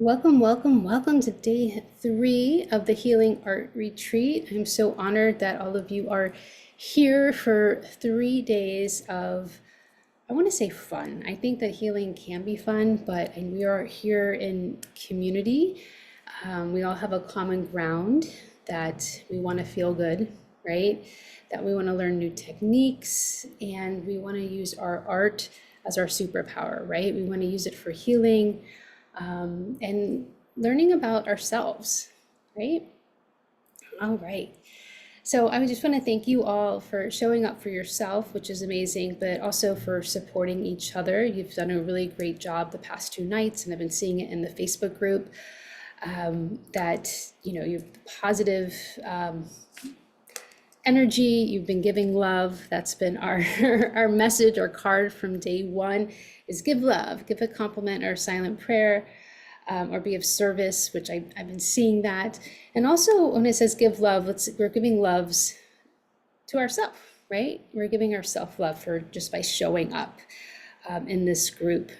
Welcome, welcome, welcome to day 3 of the Healing Art Retreat. I'm so honored that all of you are here for 3 days of, I want to say fun. I think that healing can be fun, but and we are here in community. We all have a common ground that we want to feel good, right? That we want to learn new techniques and we want to use our art as our superpower, right? We want to use it for healing and learning about ourselves, right? All right. So I just want to thank you all for showing up for yourself, which is amazing, but also for supporting each other. You've done a really great job the past 2 nights, and I've been seeing it in the Facebook group that, you have positive energy, you've been giving love. That's been our our message or card from day 1 is give love, give a compliment or a silent prayer, or be of service, which I've been seeing that. And also when it says give love, we're giving loves to ourselves, right? We're giving ourselves love for just by showing up in this group.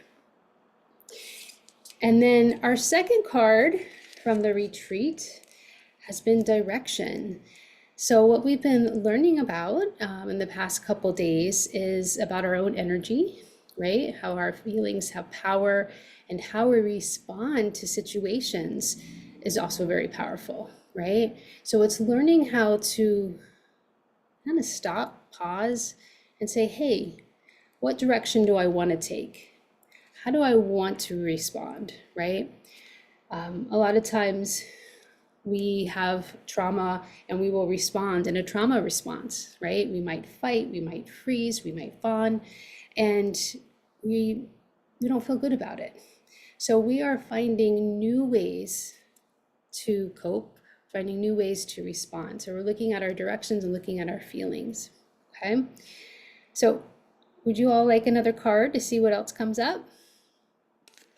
And then our second card from the retreat has been direction. So what we've been learning about in the past couple days is about our own energy, right? How our feelings have power and how we respond to situations is also very powerful, right? So it's learning how to kind of stop, pause, and say, hey, what direction do I want to take? How do I want to respond, right? A lot of times we have trauma and we will respond in a trauma response, right? We might fight, we might freeze, we might fawn, and we don't feel good about it. So we are finding new ways to cope, finding new ways to respond. So we're looking at our directions and looking at our feelings, okay? So would you all like another card to see what else comes up?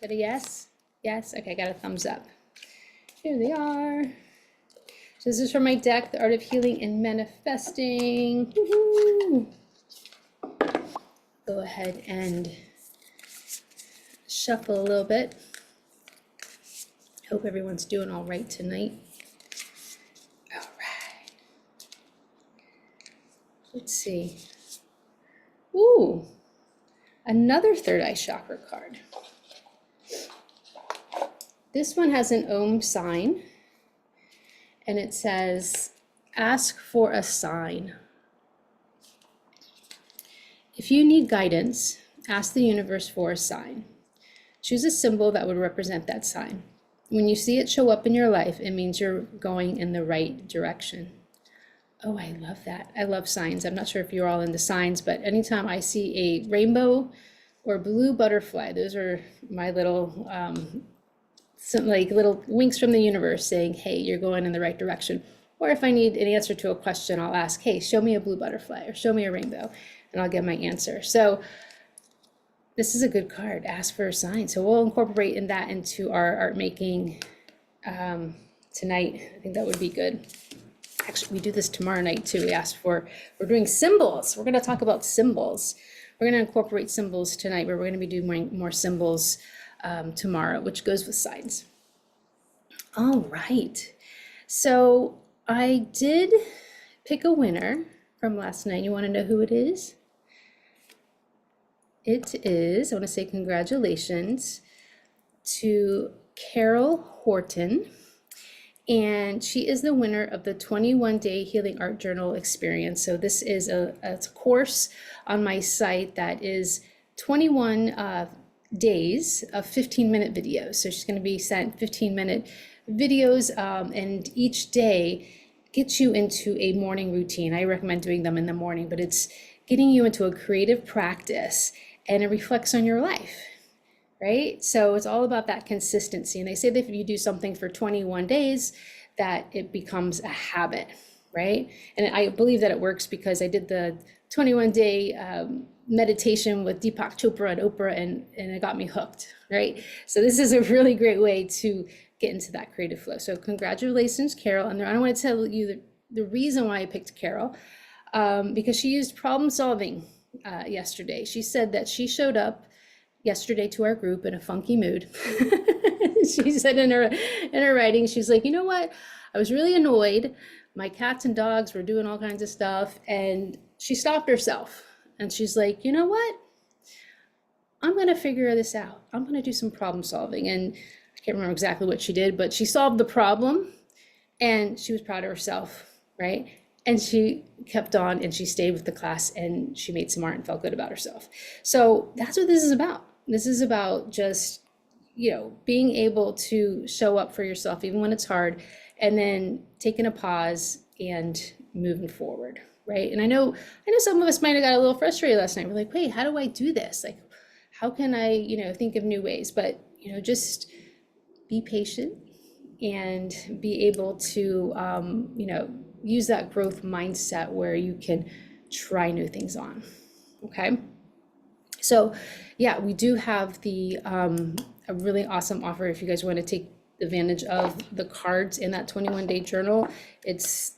Got a yes? Yes? Okay, got a thumbs up. Here they are. So this is from my deck, The Art of Healing and Manifesting. Woo-hoo. Go ahead and shuffle a little bit. Hope everyone's doing all right tonight. All right. Let's see. Ooh, another third eye chakra card. This one has an Om sign, and it says, ask for a sign. If you need guidance, ask the universe for a sign. Choose a symbol that would represent that sign. When you see it show up in your life, it means you're going in the right direction. Oh, I love that. I love signs. I'm not sure if you're all into signs, but anytime I see a rainbow or blue butterfly, those are my little some like little winks from the universe saying, hey, you're going in the right direction. Or if I need an answer to a question, I'll ask, hey, show me a blue butterfly or show me a rainbow, and I'll get my answer. So this is a good card, ask for a sign. So we'll incorporate that into our art making tonight. I think that would be good. Actually, we do this tomorrow night too. We're doing symbols. We're gonna talk about symbols. We're gonna incorporate symbols tonight, but we're gonna be doing more symbols tomorrow, which goes with signs. All right, so I did pick a winner from last night. You want to know who it is? It is, I want to say congratulations to Carol Horton, and she is the winner of the 21-day Healing Art Journal experience. So this is a course on my site that is 21 days of 15-minute videos. So she's going to be sent 15-minute videos, and each day gets you into a morning routine. I recommend doing them in the morning, but it's getting you into a creative practice, and it reflects on your life, right? So it's all about that consistency. And they say that if you do something for 21 days, that it becomes a habit, right? And I believe that it works because I did the 21-day meditation with Deepak Chopra and Oprah, and it got me hooked, right? So this is a really great way to get into that creative flow. So congratulations, Carol. And I want to tell you the reason why I picked Carol, because she used problem solving yesterday. She said that she showed up yesterday to our group in a funky mood. She said in her writing, she's like, you know what? I was really annoyed. My cats and dogs were doing all kinds of stuff, and she stopped herself. And she's like, you know what? I'm gonna figure this out. I'm gonna do some problem solving. And I can't remember exactly what she did, but she solved the problem and she was proud of herself, right? And she kept on and she stayed with the class and she made some art and felt good about herself. So that's what this is about. This is about just, being able to show up for yourself even when it's hard, and then taking a pause and moving forward, right? And I know some of us might have got a little frustrated last night. We're like, wait, how do I do this? Like, how can I, think of new ways? But, just be patient and be able to, use that growth mindset where you can try new things on. Okay. So yeah, we do have a really awesome offer if you guys want to take advantage of the cards in that 21-day journal. It's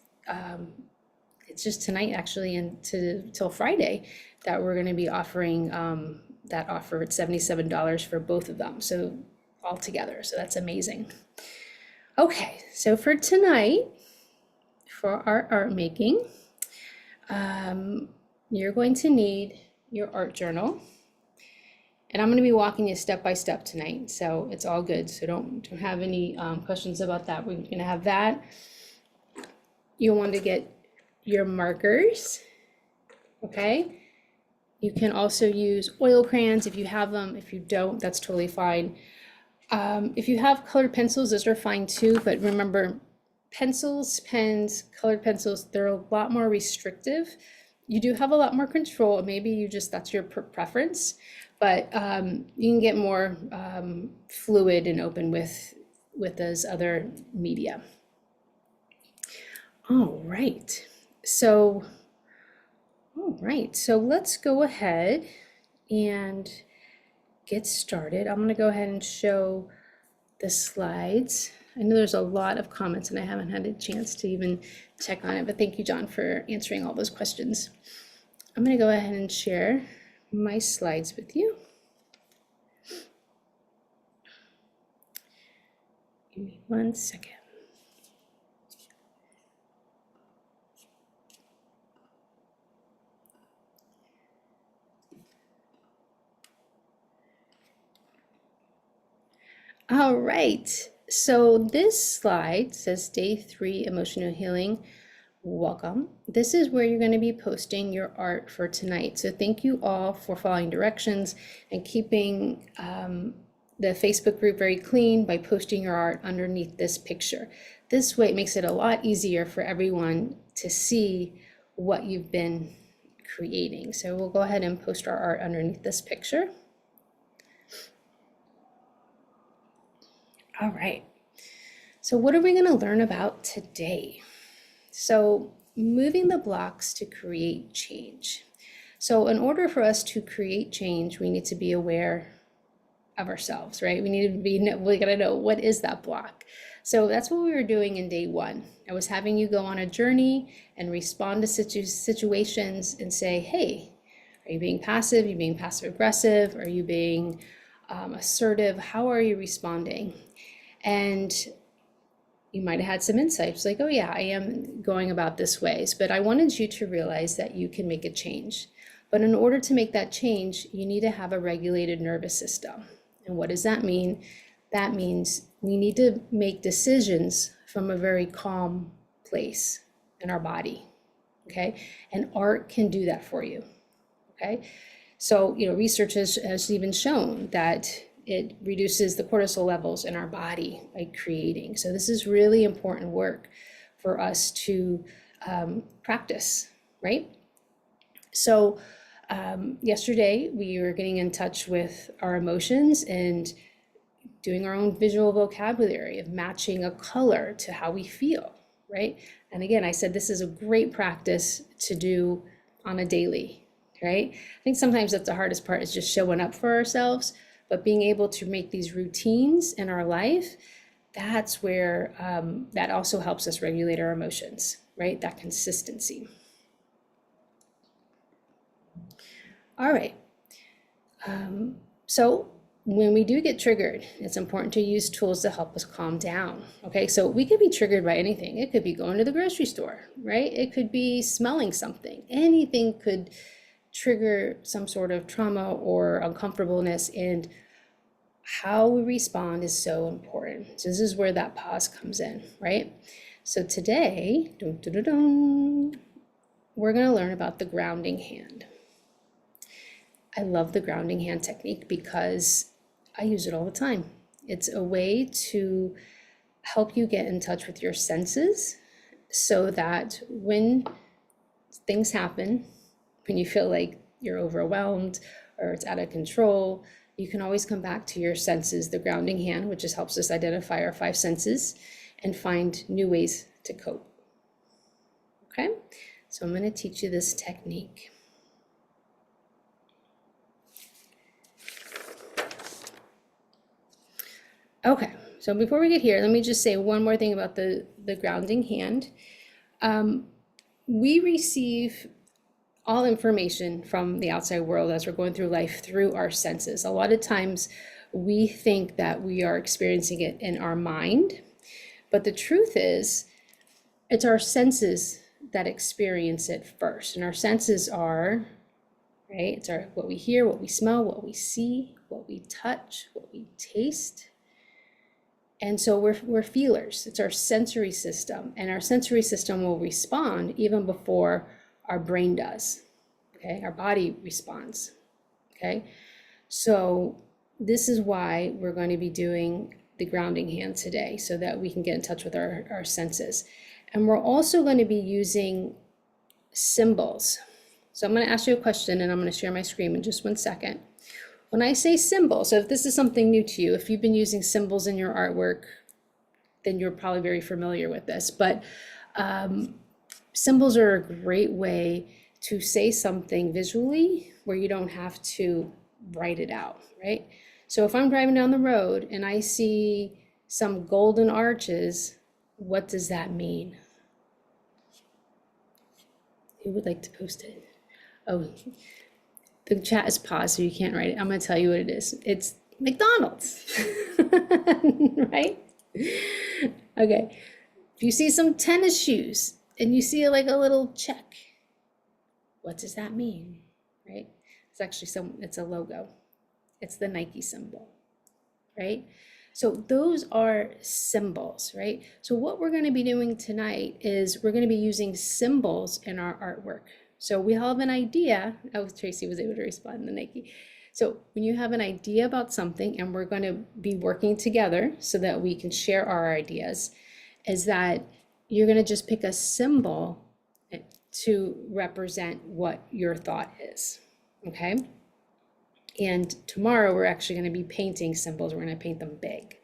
just tonight actually, and till Friday, that we're going to be offering that offer at $77 for both of them. So all together. So that's amazing. Okay, so for tonight, for our art making, you're going to need your art journal. And I'm going to be walking you step by step tonight, so it's all good. So don't have any questions about that. We're going to have that. You'll want to get your markers, okay? You can also use oil crayons if you have them. If you don't, that's totally fine. If you have colored pencils, those are fine too, but remember, pencils, pens, colored pencils, they're a lot more restrictive. You do have a lot more control. Maybe that's your preference, but you can get more fluid and open with those other media. All right, so let's go ahead and get started. I'm going to go ahead and show the slides. I know there's a lot of comments and I haven't had a chance to even check on it, but thank you, John, for answering all those questions. I'm going to go ahead and share my slides with you. Give me 1 second. All right, so this slide says day 3 emotional healing. Welcome. This is where you're going to be posting your art for tonight. So thank you all for following directions and keeping the Facebook group very clean by posting your art underneath this picture. This way it makes it a lot easier for everyone to see what you've been creating. So we'll go ahead and post our art underneath this picture. All right, so what are we going to learn about today? So moving the blocks to create change. So in order for us to create change, we need to be aware of ourselves, right? We got to know, what is that block? So that's what we were doing in day 1. I was having you go on a journey and respond to situations and say, hey, are you being passive? Are you being passive aggressive? Are you being assertive? How are you responding? And you might have had some insights like, oh yeah, I am going about this ways, but I wanted you to realize that you can make a change. But in order to make that change, you need to have a regulated nervous system. And what does that mean? That means we need to make decisions from a very calm place in our body, okay? And art can do that for you, okay? So, research has even shown that it reduces the cortisol levels in our body by creating. So this is really important work for us to practice, right? So yesterday we were getting in touch with our emotions and doing our own visual vocabulary of matching a color to how we feel, right? And again, I said this is a great practice to do on a daily, right? I think sometimes that's the hardest part, is just showing up for ourselves. But being able to make these routines in our life, that's where that also helps us regulate our emotions, right? That consistency. All right. So when we do get triggered, it's important to use tools to help us calm down. Okay, so we could be triggered by anything. It could be going to the grocery store, right? It could be smelling something. Anything could trigger some sort of trauma or uncomfortableness, and how we respond is so important. So this is where that pause comes in, right? So today, we're going to learn about the grounding hand. I love the grounding hand technique because I use it all the time. It's a way to help you get in touch with your senses so that when things happen, when you feel like you're overwhelmed or it's out of control, you can always come back to your senses, the grounding hand, which just helps us identify our 5 senses and find new ways to cope. Okay, so I'm going to teach you this technique. Okay, so before we get here, let me just say one more thing about the grounding hand. We receive all information from the outside world as we're going through life through our senses. A lot of times we think that we are experiencing it in our mind, but the truth is it's our senses that experience it first. And our senses are, right, it's our what we hear, what we smell, what we see, what we touch, what we taste. And so we're feelers. It's our sensory system, and our sensory system will respond even before our brain does. Okay, our body responds. Okay, so this is why we're going to be doing the grounding hand today, so that we can get in touch with our senses. And we're also going to be using symbols. So I'm going to ask you a question, and I'm going to share my screen in just 1 second. When I say symbol, so if this is something new to you, if you've been using symbols in your artwork, then you're probably very familiar with this. But symbols are a great way to say something visually where you don't have to write it out, right? So if I'm driving down the road and I see some golden arches, what does that mean? Who would like to post it? Oh, the chat is paused, so you can't write it. I'm going to tell you what it is. It's McDonald's, right? Okay. If you see some tennis shoes and you see like a little check, what does that mean, right? It's actually it's a logo. It's the Nike symbol, right? So those are symbols, right? So what we're going to be doing tonight is we're going to be using symbols in our artwork. So we have an idea. Oh, Tracy was able to respond to Nike. So when you have an idea about something, and we're going to be working together so that we can share our ideas, is that you're going to just pick a symbol to represent what your thought is, okay? And tomorrow we're actually going to be painting symbols. We're going to paint them big.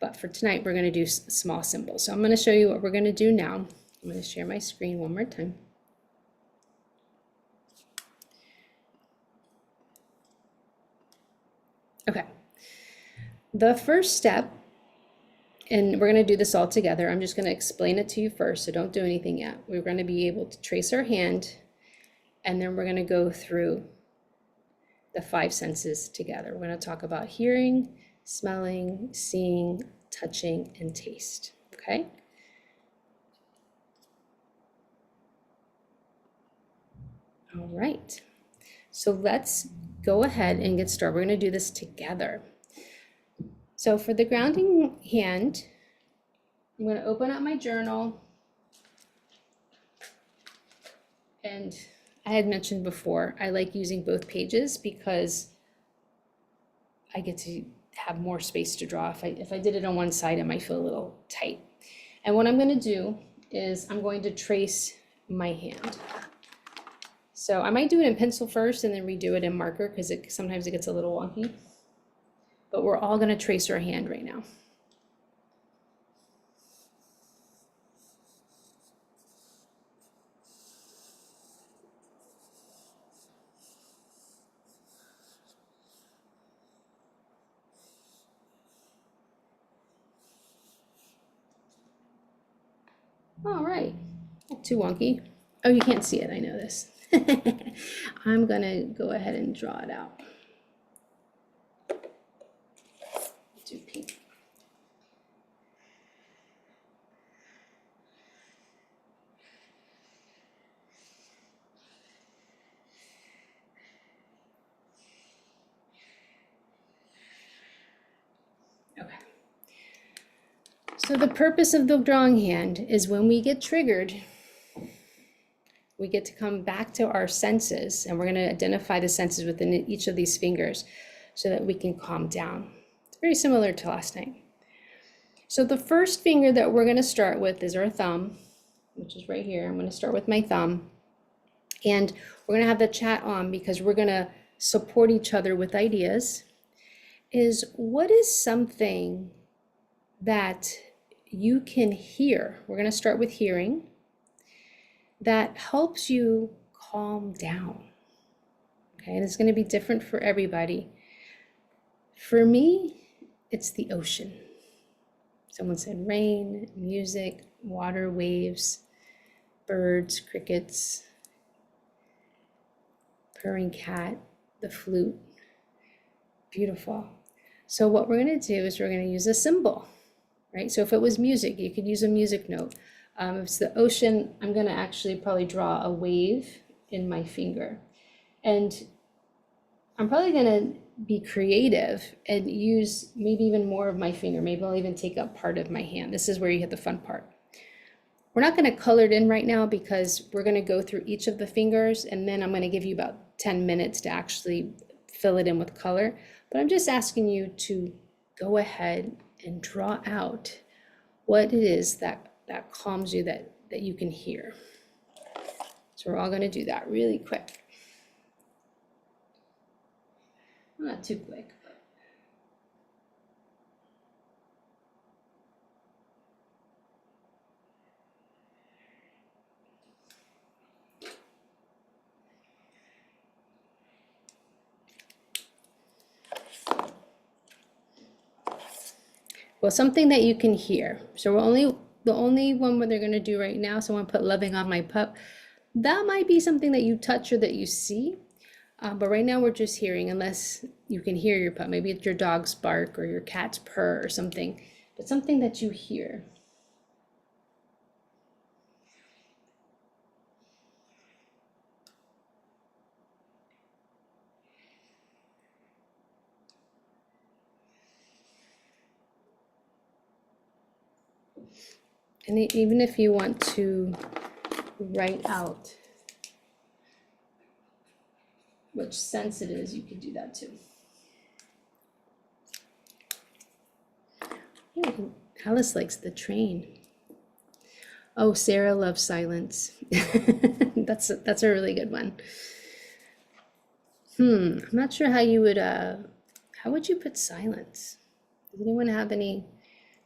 But for tonight, we're going to do small symbols. So I'm going to show you what we're going to do now. I'm going to share my screen one more time. Okay, the first step, and we're going to do this all together. I'm just going to explain it to you first, so don't do anything yet. We're going to be able to trace our hand, and then we're going to go through the 5 senses together. We're going to talk about hearing, smelling, seeing, touching, and taste, okay? All right, so let's go ahead and get started. We're going to do this together. So for the grounding hand, I'm going to open up my journal. And I had mentioned before, I like using both pages because I get to have more space to draw. If I did it on one side, it might feel a little tight. And what I'm going to do is I'm going to trace my hand. So I might do it in pencil first and then redo it in marker because sometimes it gets a little wonky. But we're all going to trace our hand right now. All right, not too wonky. Oh, you can't see it, I know this. I'm gonna go ahead and draw it out. So the purpose of the drawing hand is when we get triggered, we get to come back to our senses, and we're going to identify the senses within each of these fingers so that we can calm down. It's very similar to last night. So the first finger that we're going to start with is our thumb, which is right here. I'm going to start with my thumb, and we're going to have the chat on because we're going to support each other with ideas. Is what is something that you can hear? We're going to start with hearing. That helps you calm down. Okay, and it's going to be different for everybody. For me, it's the ocean. Someone said rain, music, water, waves, birds, crickets, purring cat, the flute. Beautiful. So what we're going to do is we're going to use a symbol, right? So if it was music, you could use a music note. If it's the ocean, I'm going to actually probably draw a wave in my finger. And I'm probably going to be creative and use maybe even more of my finger. Maybe I'll even take up part of my hand. This is where you hit the fun part. We're not going to color it in right now because we're going to go through each of the fingers, and then I'm going to give you about 10 minutes to actually fill it in with color. But I'm just asking you to go ahead and draw out what it is that calms you, that you can hear. So we're all going to do that really quick. Not too quick. Well, something that you can hear. So the only one what they're going to do right now, so I want to put loving on my pup. That might be something that you touch or that you see. But right now we're just hearing, unless you can hear your pup. Maybe it's your dog's bark or your cat's purr or something, but something that you hear. And even if you want to write out which sense it is, you could do that too. Ooh, Alice likes the train. Oh, Sarah loves silence. That's a really good one. I'm not sure how you would, how would you put silence? Does anyone have any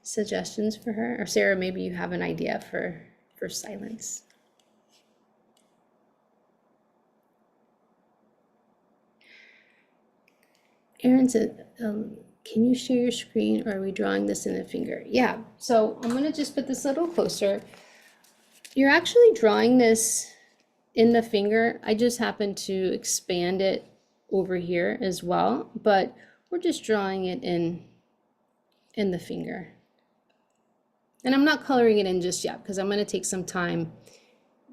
suggestions for her? Or Sarah, maybe you have an idea for silence. Aaron said, can you share your screen, or are we drawing this in the finger? Yeah, so I'm gonna just put this a little closer. You're actually drawing this in the finger. I just happen to expand it over here as well, but we're just drawing it in the finger. And I'm not coloring it in just yet because I'm gonna take some time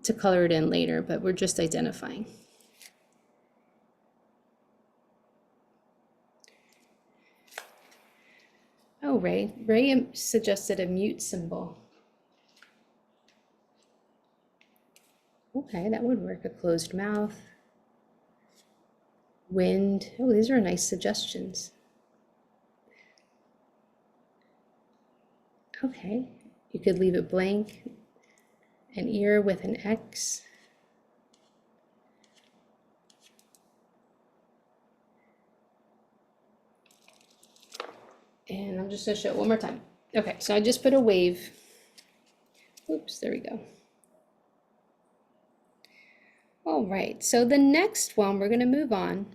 to color it in later, but we're just identifying. Oh, Ray suggested a mute symbol. Okay, that would work. A closed mouth. Wind. Oh, these are nice suggestions. Okay, you could leave it blank. An ear with an X. And I'm just gonna show it one more time. Okay, so I just put a wave. Oops, there we go. All right, so the next one, we're gonna move on.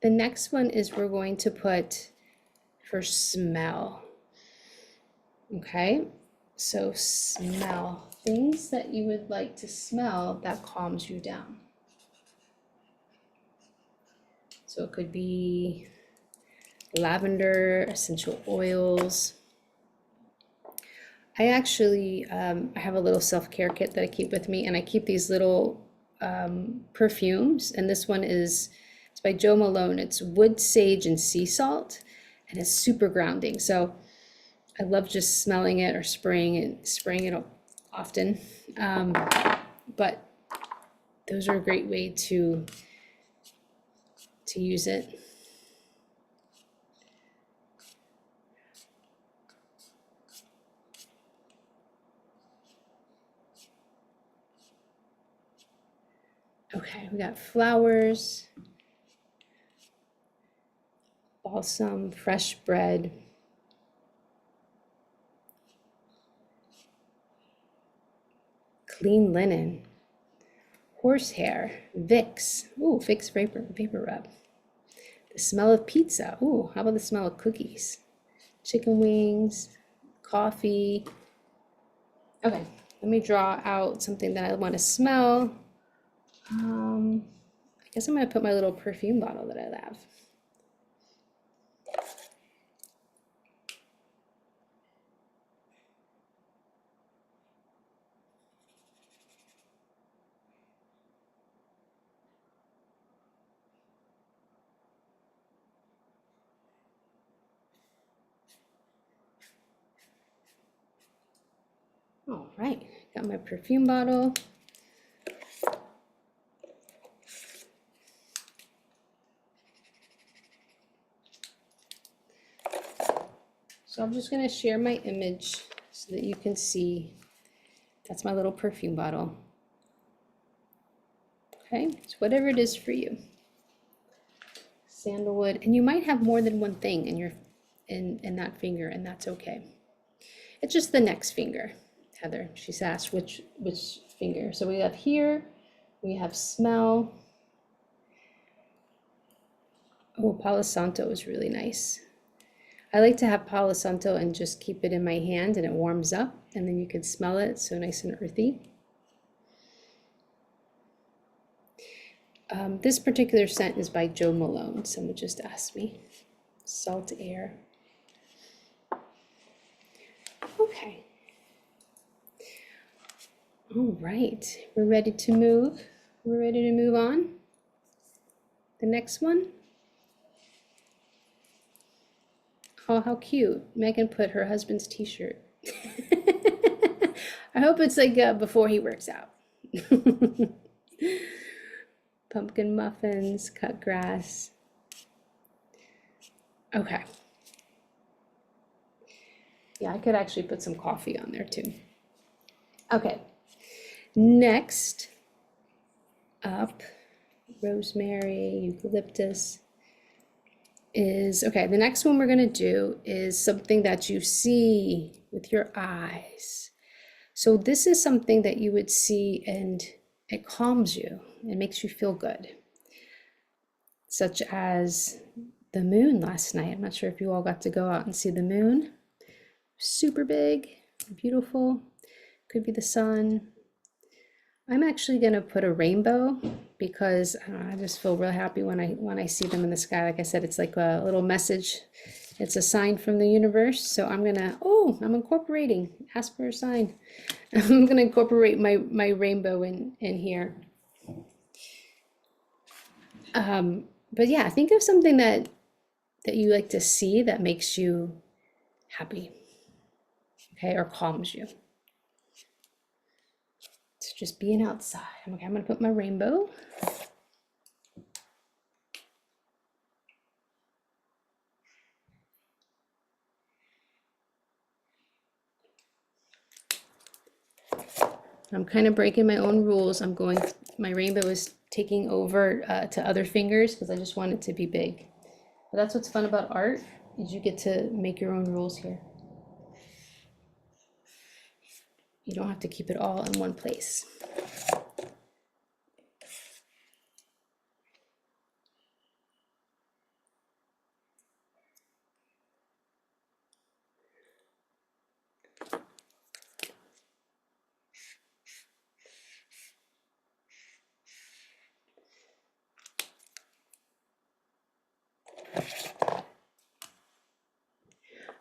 The next one is we're going to put for smell. Okay, so smell, things that you would like to smell that calms you down. So it could be lavender, essential oils. I actually, I have a little self-care kit that I keep with me, and I keep these little perfumes, and this one is It's by Joe Malone. It's wood, sage, and sea salt, and it's super grounding. So I love just smelling it or spraying it often. But those are a great way to use it. Okay, we got flowers, balsam, fresh bread, clean linen, horsehair, Vicks. Ooh, Vicks vapor rub. The smell of pizza. Ooh, how about the smell of cookies? Chicken wings, coffee. Okay, let me draw out something that I want to smell. I guess I'm gonna put my little perfume bottle that I have. All right, got my perfume bottle. So I'm just gonna share my image so that you can see. That's my little perfume bottle. Okay, so whatever it is for you. Sandalwood, and you might have more than one thing in your in that finger, and that's okay. It's just the next finger, Heather. She's asked which finger. So we have here, we have smell. Oh, Palo Santo is really nice. I like to have Palo Santo and just keep it in my hand and it warms up and then you can smell it. It's so nice and earthy. This particular scent is by Joe Malone. Someone just asked me. Salt air. Okay. All right, we're ready to move. We're ready to move on. The next one. Oh, how cute. Megan put her husband's t-shirt. I hope it's like before he works out. Pumpkin muffins, cut grass. Okay. Yeah, I could actually put some coffee on there too. Okay. Next up, rosemary, eucalyptus is, okay, the next one we're gonna do is something that you see with your eyes. So this is something that you would see and it calms you, it makes you feel good. Such as the moon last night. I'm not sure if you all got to go out and see the moon. Super big, beautiful, could be the sun. I'm actually gonna put a rainbow because I just feel real happy when I see them in the sky. Like I said, it's like a little message. It's a sign from the universe. So I'm incorporating, ask for a sign. I'm gonna incorporate my rainbow in here. But yeah, think of something that you like to see that makes you happy, okay, or calms you. It's just being outside. Okay, I'm gonna put my rainbow. I'm kind of breaking my own rules. My rainbow is taking over to other fingers because I just want it to be big. But that's what's fun about art, is you get to make your own rules here. You don't have to keep it all in one place.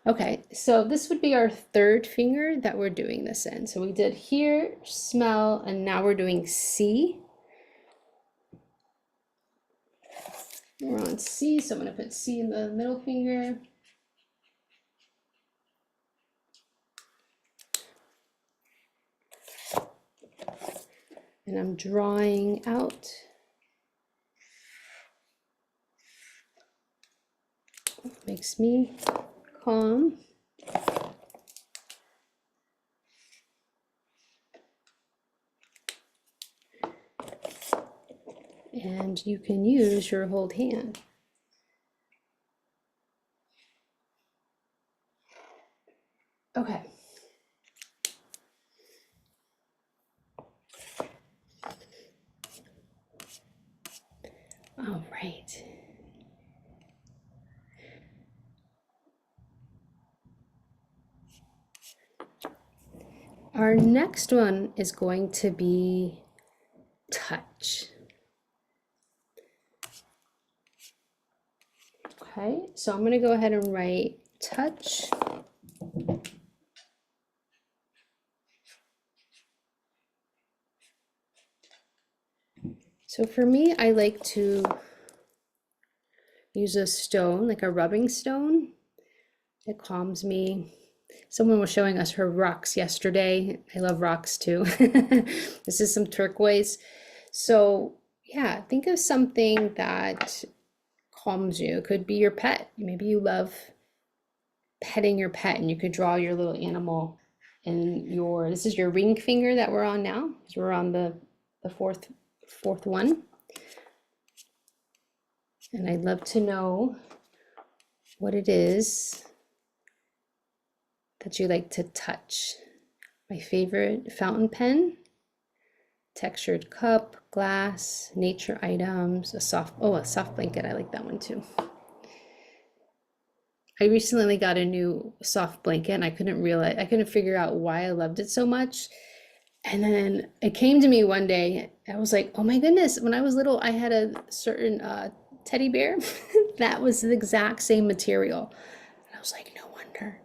Okay, so this would be our third finger that we're doing this in. So we did hear, smell, and now we're doing see. We're on C, so I'm going to put C in the middle finger. And I'm drawing out. Makes me calm. And you can use your whole hand. Okay. All right. Our next one is going to be touch. Okay, so I'm going to go ahead and write touch. So for me, I like to use a stone, like a rubbing stone. It calms me. Someone was showing us her rocks yesterday. I love rocks too. This is some turquoise. So yeah, think of something that calms you. It could be your pet. Maybe you love petting your pet and you could draw your little animal and this is your ring finger that we're on now. So we're on the fourth one. And I'd love to know what it is that you like to touch. My favorite fountain pen, textured cup, glass, nature items, a soft blanket. I like that one too. I recently got a new soft blanket and I couldn't figure out why I loved it so much. And then it came to me one day. I was like, oh my goodness, when I was little, I had a certain teddy bear that was the exact same material. And I was like, no wonder.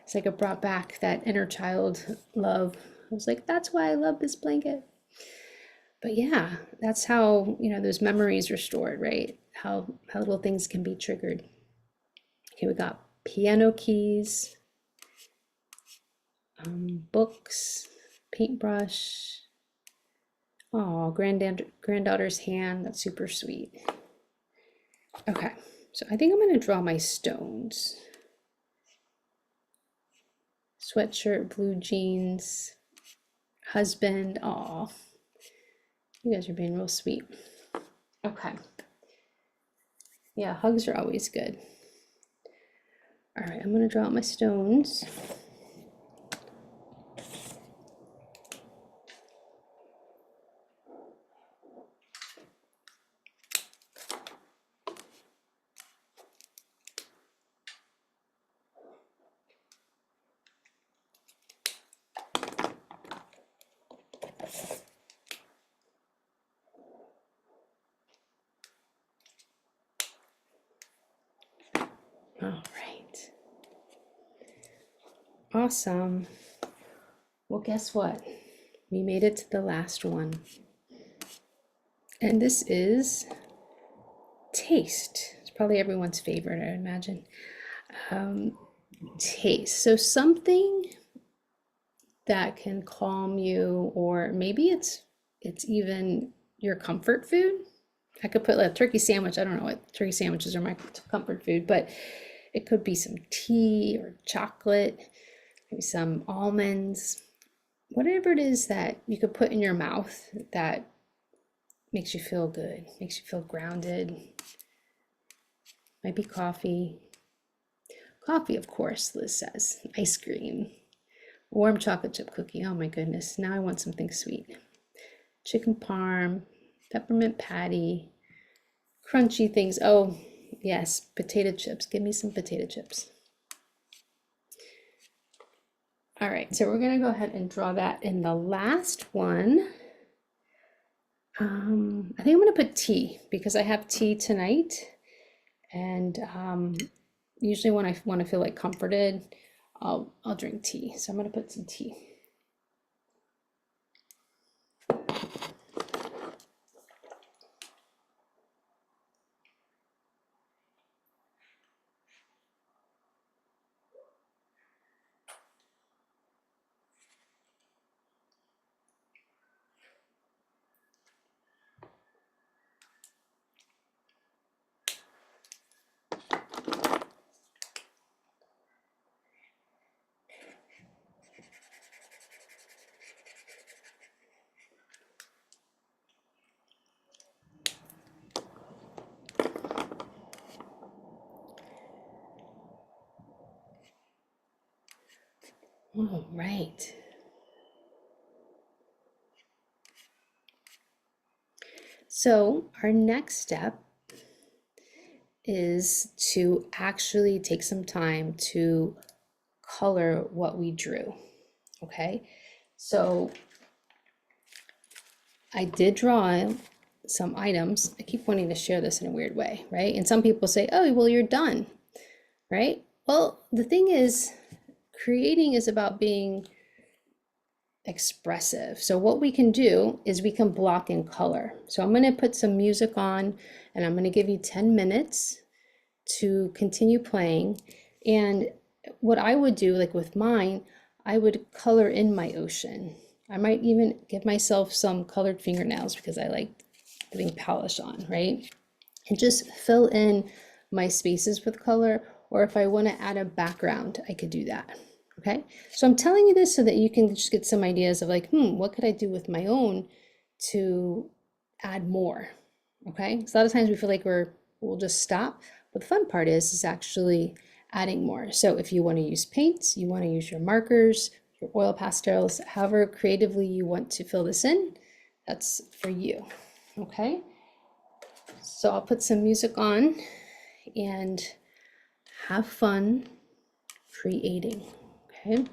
It's like it brought back that inner child love. I was like, that's why I love this blanket. But yeah, that's how, those memories are stored, right? How little things can be triggered. Okay, we got piano keys, books, paintbrush. Oh, granddaughter's hand. That's super sweet. Okay, so I think I'm going to draw my stones. Sweatshirt, blue jeans, husband. Oh, you guys are being real sweet. Okay. Yeah, hugs are always good. All right, I'm going to draw out my stones. All right. Awesome. Well, guess what? We made it to the last one. And this is taste. It's probably everyone's favorite, I imagine. Taste. So something that can calm you, or maybe it's even your comfort food. I could put like a turkey sandwich. I don't know what turkey sandwiches are my comfort food, but it could be some tea or chocolate, maybe some almonds, whatever it is that you could put in your mouth that makes you feel good, makes you feel grounded. Might be coffee. Coffee, of course, Liz says. Ice cream. Warm chocolate chip cookie. Oh my goodness. Now I want something sweet. Chicken parm, peppermint patty, crunchy things. Oh, yes, potato chips. Give me some potato chips. All right, so we're going to go ahead and draw that in the last one. I think I'm going to put tea because I have tea tonight. And usually when I want to feel like comforted, I'll drink tea. So I'm going to put some tea. All right. So our next step is to actually take some time to color what we drew. Okay, so I did draw some items. I keep wanting to share this in a weird way, right? And some people say, oh, well, you're done, right? Well, the thing is, creating is about being expressive. So what we can do is we can block in color. So I'm going to put some music on and I'm going to give you 10 minutes to continue playing. And what I would do, like with mine, I would color in my ocean. I might even give myself some colored fingernails because I like putting polish on, right? And just fill in my spaces with color, or if I want to add a background, I could do that. Okay, so I'm telling you this so that you can just get some ideas of like, what could I do with my own to add more? Okay, so a lot of times we feel like we'll just stop, but the fun part is actually adding more. So if you want to use paints, you want to use your markers, your oil pastels, however creatively you want to fill this in, that's for you. Okay, so I'll put some music on and have fun creating. Okay.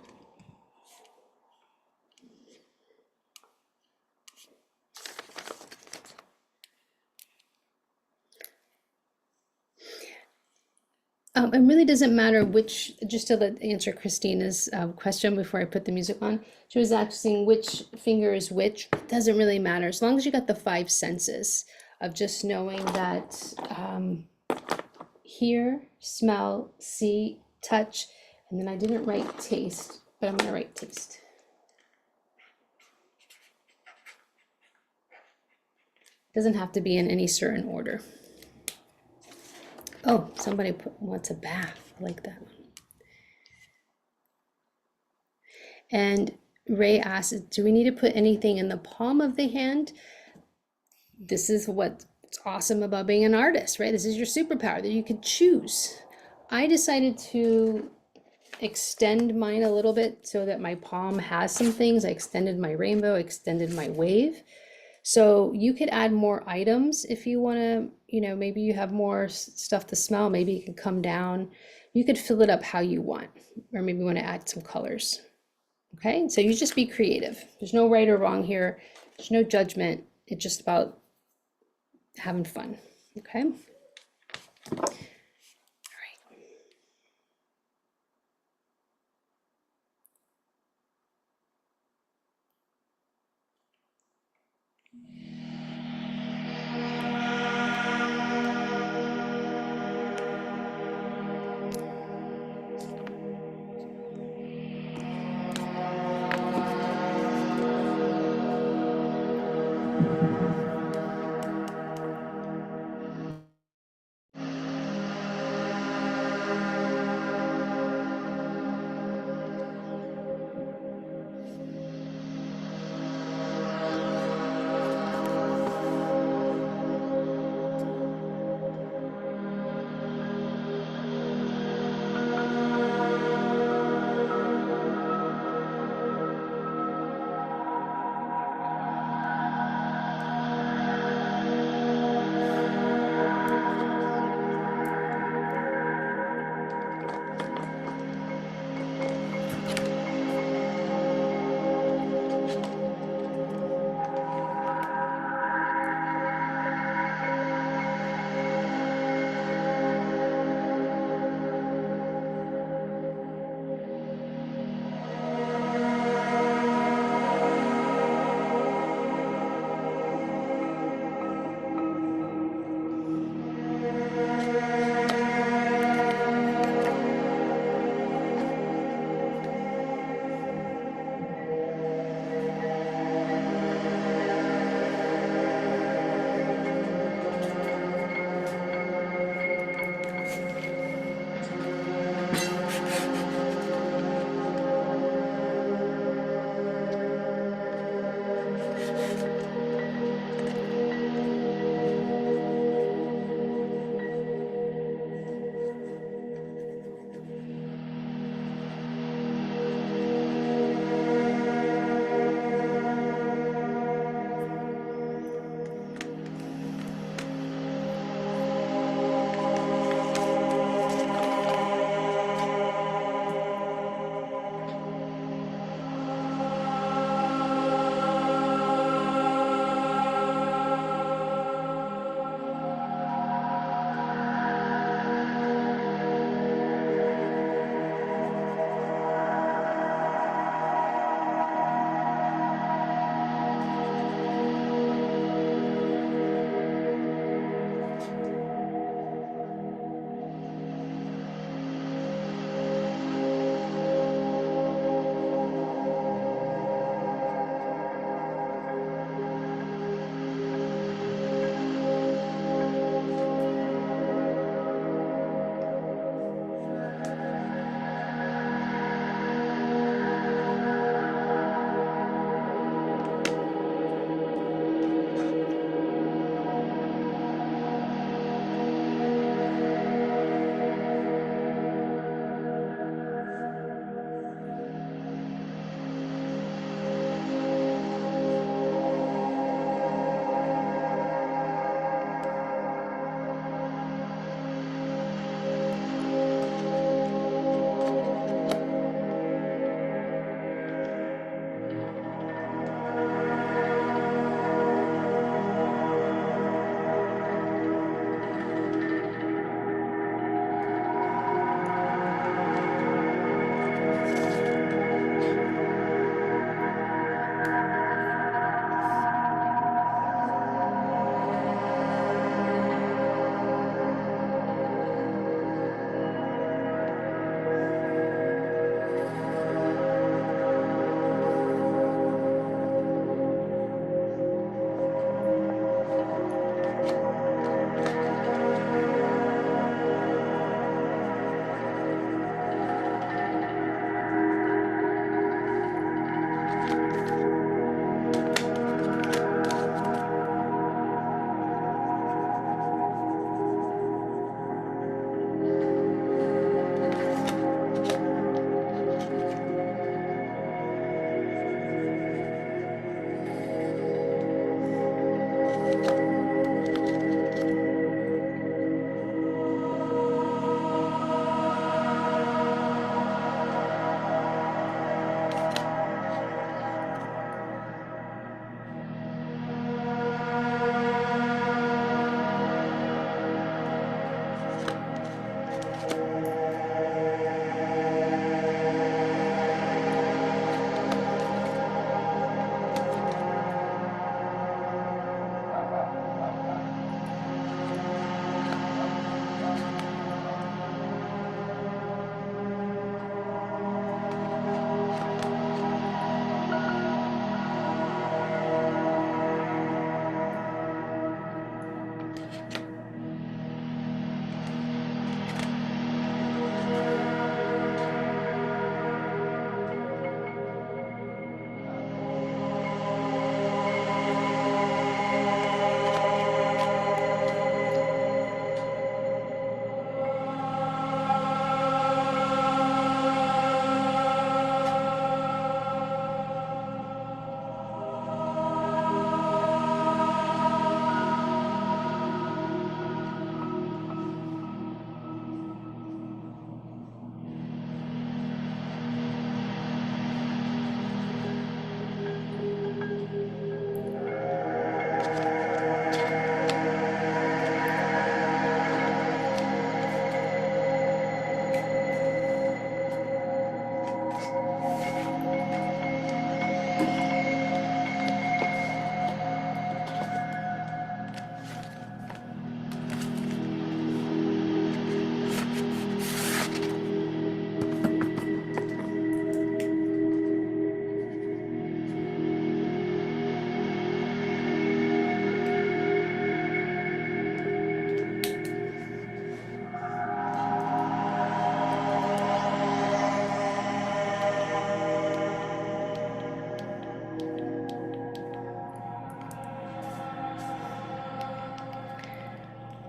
It really doesn't matter which, just to answer Christina's question before I put the music on. She was asking which finger is which. It doesn't really matter as long as you got the five senses of just knowing that hear, smell, see, touch, and then I didn't write taste, but I'm going to write taste. Doesn't have to be in any certain order. Oh, somebody wants a bath. I like that one. And Ray asks, do we need to put anything in the palm of the hand? This is what's awesome about being an artist, right? This is your superpower that you could choose. I decided to extend mine a little bit so that my palm has some things. I extended my rainbow, extended my wave. So you could add more items if you want to, maybe you have more stuff to smell. Maybe you can come down. You could fill it up how you want, or maybe you want to add some colors. Okay, so you just be creative. There's no right or wrong here. There's no judgment. It's just about having fun. Okay.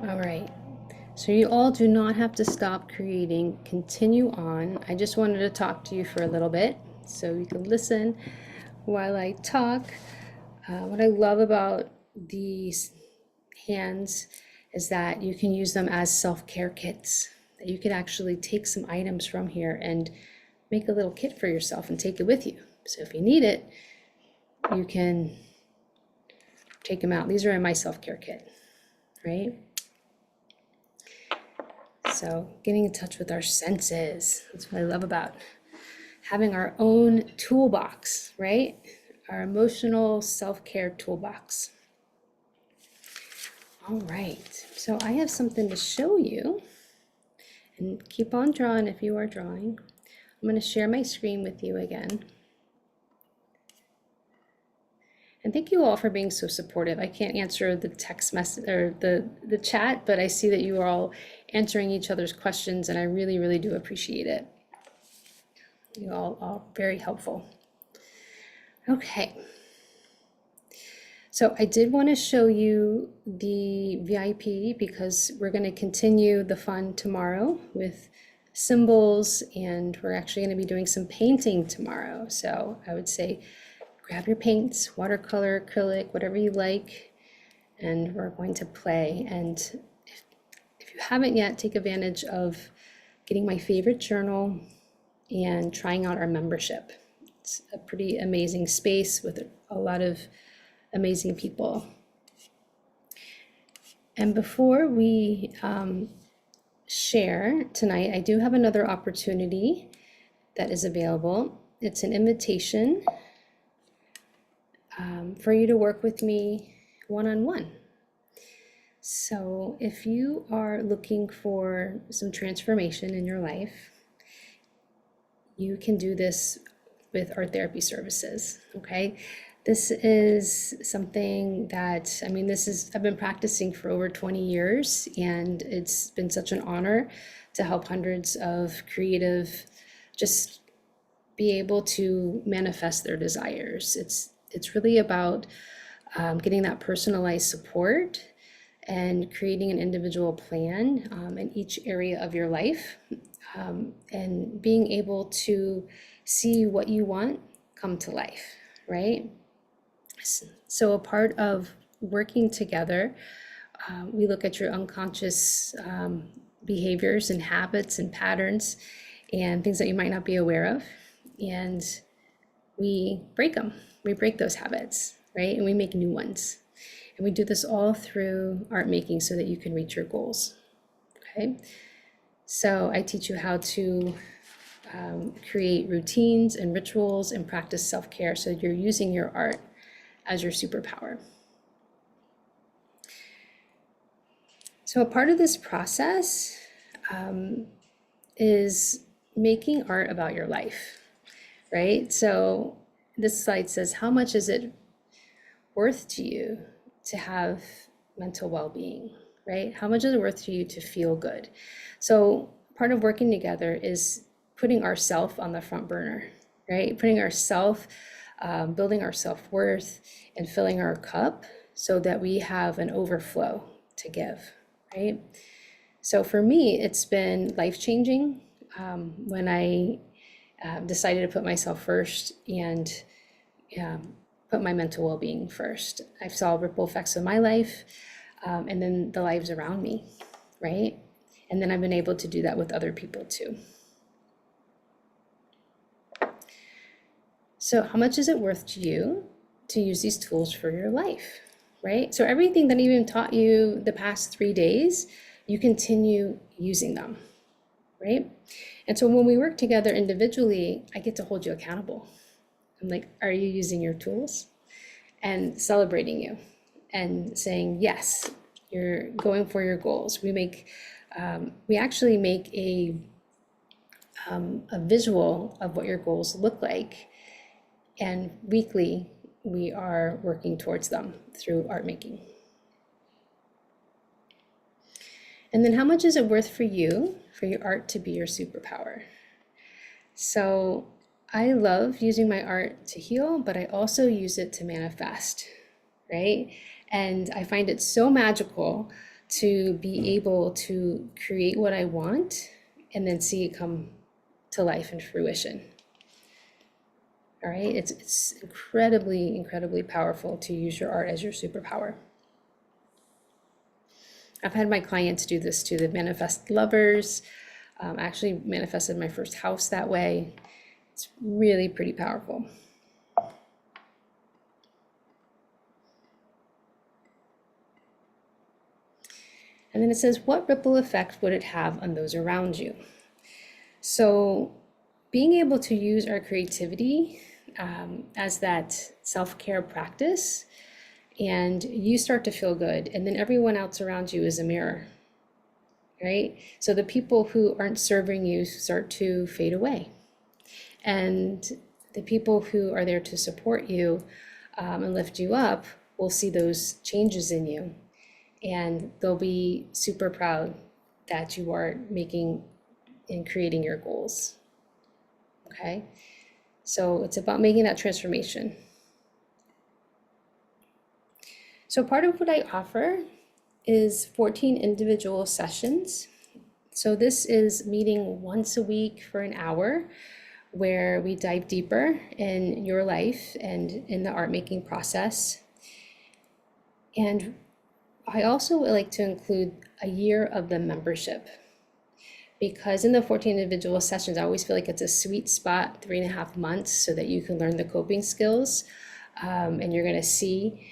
All right. So you all do not have to stop creating. Continue on. I just wanted to talk to you for a little bit so you can listen while I talk. What I love about these hands is that you can use them as self-care kits. That you could actually take some items from here and make a little kit for yourself and take it with you. So if you need it, you can take them out. These are in my self-care kit, right? So getting in touch with our senses, that's what I love about having our own toolbox, right? Our emotional self-care toolbox. All right, so I have something to show you, and keep on drawing if you are drawing. I'm going to share my screen with you again. And thank you all for being so supportive. I can't answer the text message or the chat, but I see that you are all answering each other's questions, and I really, really do appreciate it. You all are very helpful. Okay. So I did want to show you the VIP because we're going to continue the fun tomorrow with symbols, and we're actually going to be doing some painting tomorrow. So I would say grab your paints, watercolor, acrylic, whatever you like, and we're going to play. And if you haven't yet, take advantage of getting my favorite journal and trying out our membership. It's a pretty amazing space with a lot of amazing people. And before we share tonight, I do have another opportunity that is available. It's an invitation for you to work with me one-on-one. So if you are looking for some transformation in your life, you can do this with art therapy services, okay? This is something that, I've been practicing for over 20 years, and it's been such an honor to help hundreds of creative just be able to manifest their desires. It's really about getting that personalized support and creating an individual plan in each area of your life, and being able to see what you want come to life, right? So a part of working together, we look at your unconscious behaviors and habits and patterns and things that you might not be aware of, and we break them. We break those habits, right? And we make new ones. And we do this all through art making so that you can reach your goals, okay? So I teach you how to create routines and rituals and practice self-care so you're using your art as your superpower. So a part of this process is making art about your life, right? So this slide says, how much is it worth to you to have mental well-being, right? How much is it worth to you to feel good? So part of working together is putting ourself on the front burner, right? Putting ourself, building our self-worth and filling our cup so that we have an overflow to give, right? So for me, it's been life-changing when I decided to put myself first and put my mental well-being first. I saw ripple effects of my life and then the lives around me, right? And then I've been able to do that with other people too. So how much is it worth to you to use these tools for your life, right? So everything that I even taught you the past 3 days, you continue using them, right? And so when we work together individually, I get to hold you accountable. I'm like, are you using your tools? And celebrating you and saying, yes, you're going for your goals. We actually make a visual of what your goals look like. And weekly, we are working towards them through art making. And then how much is it worth for you, for your art to be your superpower? So I love using my art to heal, but I also use it to manifest, right? And I find it so magical to be able to create what I want and then see it come to life and fruition. All right, it's incredibly, incredibly powerful to use your art as your superpower. I've had my clients do this too. They've manifest lovers. Actually manifested my first house that way. It's really pretty powerful. And then it says, what ripple effect would it have on those around you? So being able to use our creativity as that self-care practice, and you start to feel good, and then everyone else around you is a mirror, right? So the people who aren't serving you start to fade away. And the people who are there to support you and lift you up will see those changes in you. And they'll be super proud that you are making and creating your goals. Okay? So it's about making that transformation. So part of what I offer is 14 individual sessions. So this is meeting once a week for an hour where we dive deeper in your life and in the art making process. And I also would like to include a year of the membership, because in the 14 individual sessions, I always feel like it's a sweet spot, 3.5 months, so that you can learn the coping skills and you're going to see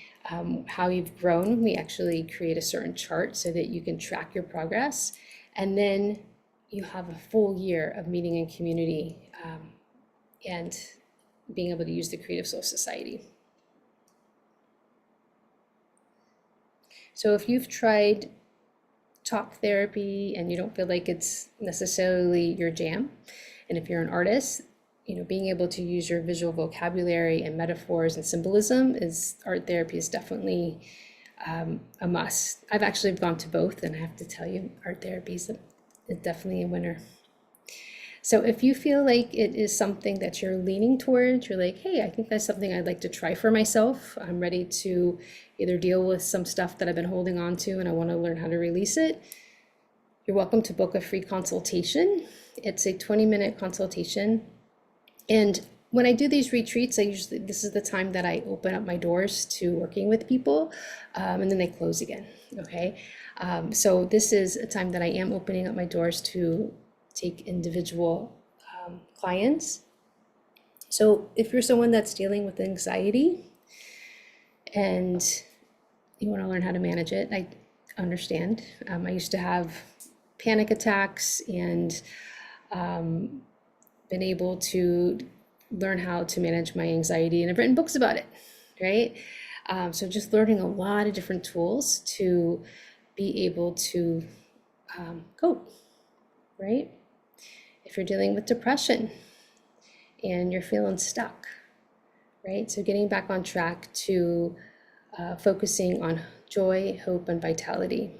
how you've grown. We actually create a certain chart so that you can track your progress. And then you have a full year of meeting in community and being able to use the Creative Soul Society. So if you've tried talk therapy and you don't feel like it's necessarily your jam, and if you're an artist, being able to use your visual vocabulary and metaphors and symbolism art therapy is definitely a must. I've actually gone to both, and I have to tell you, art therapy is definitely a winner. So if you feel like it is something that you're leaning towards, you're like, hey, I think that's something I'd like to try for myself. I'm ready to either deal with some stuff that I've been holding on to and I want to learn how to release it. You're welcome to book a free consultation. It's a 20-minute consultation. And when I do these retreats, this is the time that I open up my doors to working with people, and then they close again, okay? So this is a time that I am opening up my doors to take individual clients. So if you're someone that's dealing with anxiety and you want to learn how to manage it, I understand. I used to have panic attacks and been able to learn how to manage my anxiety, and I've written books about it, right? So just learning a lot of different tools to be able to cope, right? If you're dealing with depression and you're feeling stuck, right? So getting back on track to focusing on joy, hope, and vitality.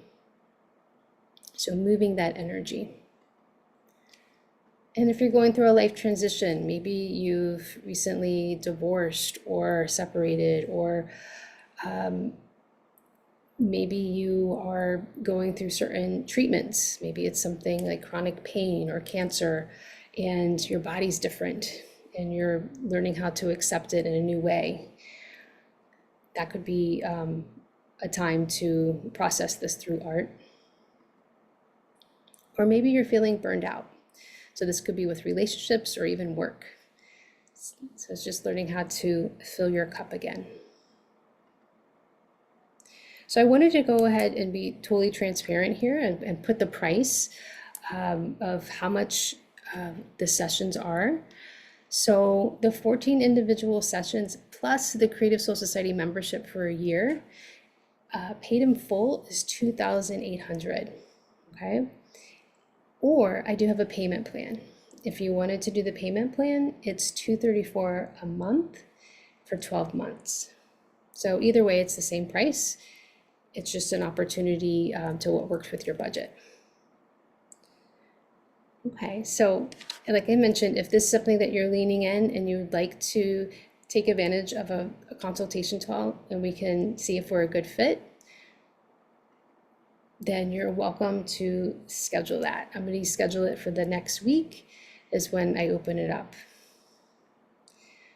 So moving that energy. And if you're going through a life transition, maybe you've recently divorced or separated, or maybe you are going through certain treatments. Maybe it's something like chronic pain or cancer, and your body's different, and you're learning how to accept it in a new way. That could be a time to process this through art. Or maybe you're feeling burned out. So this could be with relationships or even work. So it's just learning how to fill your cup again. So I wanted to go ahead and be totally transparent here and put the price of how much the sessions are. So the 14 individual sessions plus the Creative Soul Society membership for a year, paid in full is $2,800, okay? Or I do have a payment plan. If you wanted to do the payment plan, it's $234 a month for 12 months. So either way, it's the same price. It's just an opportunity to what works with your budget. Okay, so like I mentioned, if this is something that you're leaning in and you would like to take advantage of a consultation call and we can see if we're a good fit, then you're welcome to schedule that. I'm going to schedule it for the next week is when I open it up.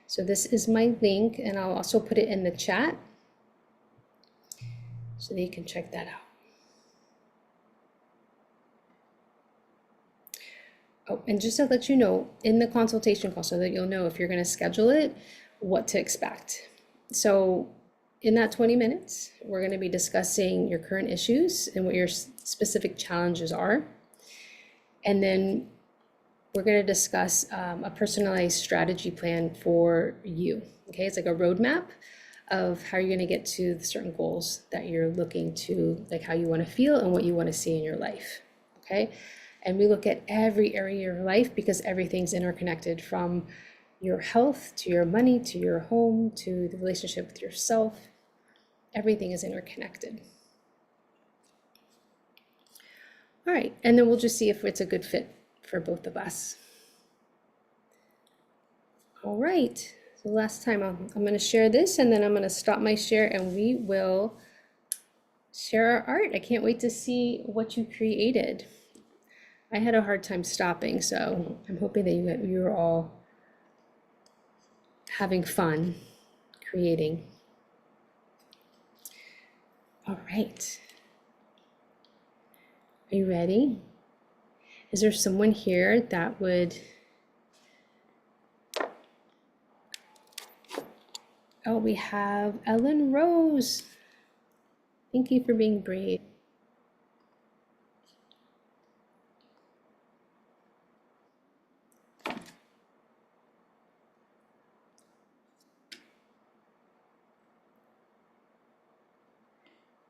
So this is my link, and I'll also put it in the chat so that you can check that out. Oh, and just to let you know, in the consultation call, so that you'll know if you're going to schedule it, what to expect. So in that 20 minutes, we're going to be discussing your current issues and what your specific challenges are. And then we're going to discuss a personalized strategy plan for you. Okay, it's like a roadmap of how you're going to get to the certain goals that you're looking to, like how you want to feel and what you want to see in your life. Okay, and we look at every area of your life because everything's interconnected, from your health to your money to your home to the relationship with yourself. Everything is interconnected. All right, and then we'll just see if it's a good fit for both of us. All right, so last time I'm going to share this, and then I'm going to stop my share and we will share our art. I can't wait to see what you created. I had a hard time stopping, so I'm hoping that you are all having fun creating. All right. Are you ready? Is there someone here that would... Oh, we have Ellen Rose. Thank you for being brave.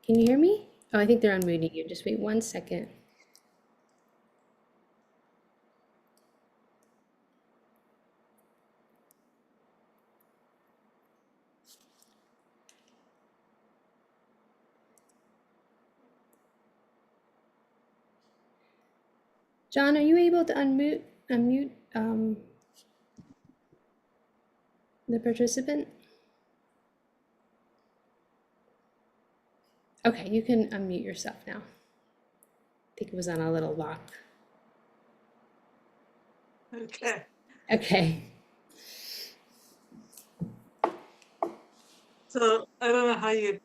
Can you hear me? Oh, I think they're unmuting you. Just wait 1 second. John, are you able to unmute the participant? Okay, you can unmute yourself now. I think it was on a little lock. Okay. Okay. So I don't know how you.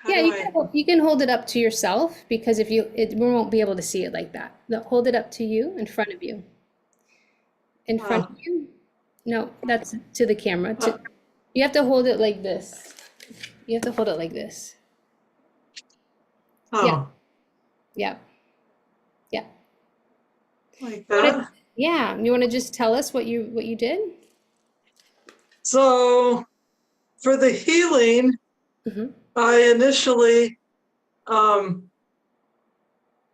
Yeah, you can hold it up to yourself, because if we won't be able to see it like that. No, hold it up to you, in front of you. In front of you? No, that's to the camera. You have to hold it like this. You have to hold it like this. Yeah. Oh, Yeah. Yeah. like that. Yeah. You want to just tell us what you did? So for the healing, Mm-hmm. I initially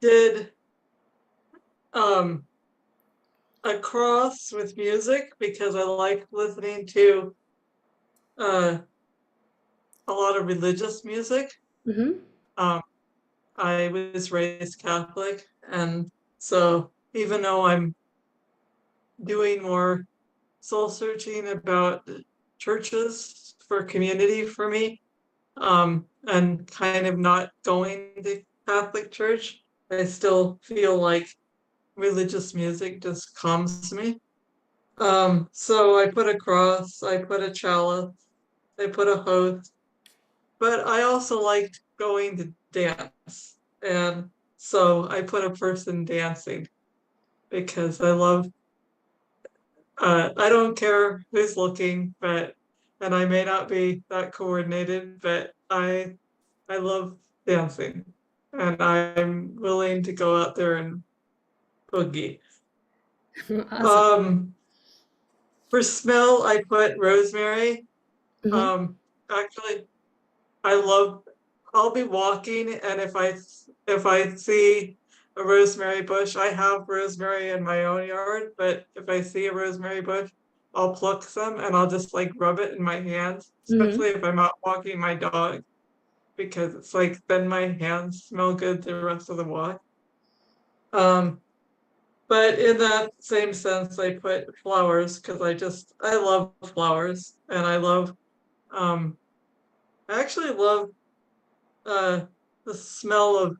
did a cross with music because I like listening to a lot of religious music. Mm-hmm. Um, I was raised Catholic, and so even though I'm doing more soul searching about churches for community for me, and kind of not going to Catholic church, I still feel like religious music just calms me. So I put a cross, I put a chalice, I put a host, but I also liked going to dance. And so I put a person dancing because I don't care who's looking, and I may not be that coordinated, but I love dancing and I'm willing to go out there and boogie. Awesome. Um, for smell, I put rosemary. Hmm. Um, actually, I love, I'll be walking and if I see a rosemary bush, I have rosemary in my own yard, but if I see a rosemary bush, I'll pluck some and I'll just like rub it in my hands, Hmm. especially if I'm out walking my dog, because it's like then my hands smell good the rest of the walk. Um, but in that same sense, I put flowers because I love flowers and um I actually love uh the smell of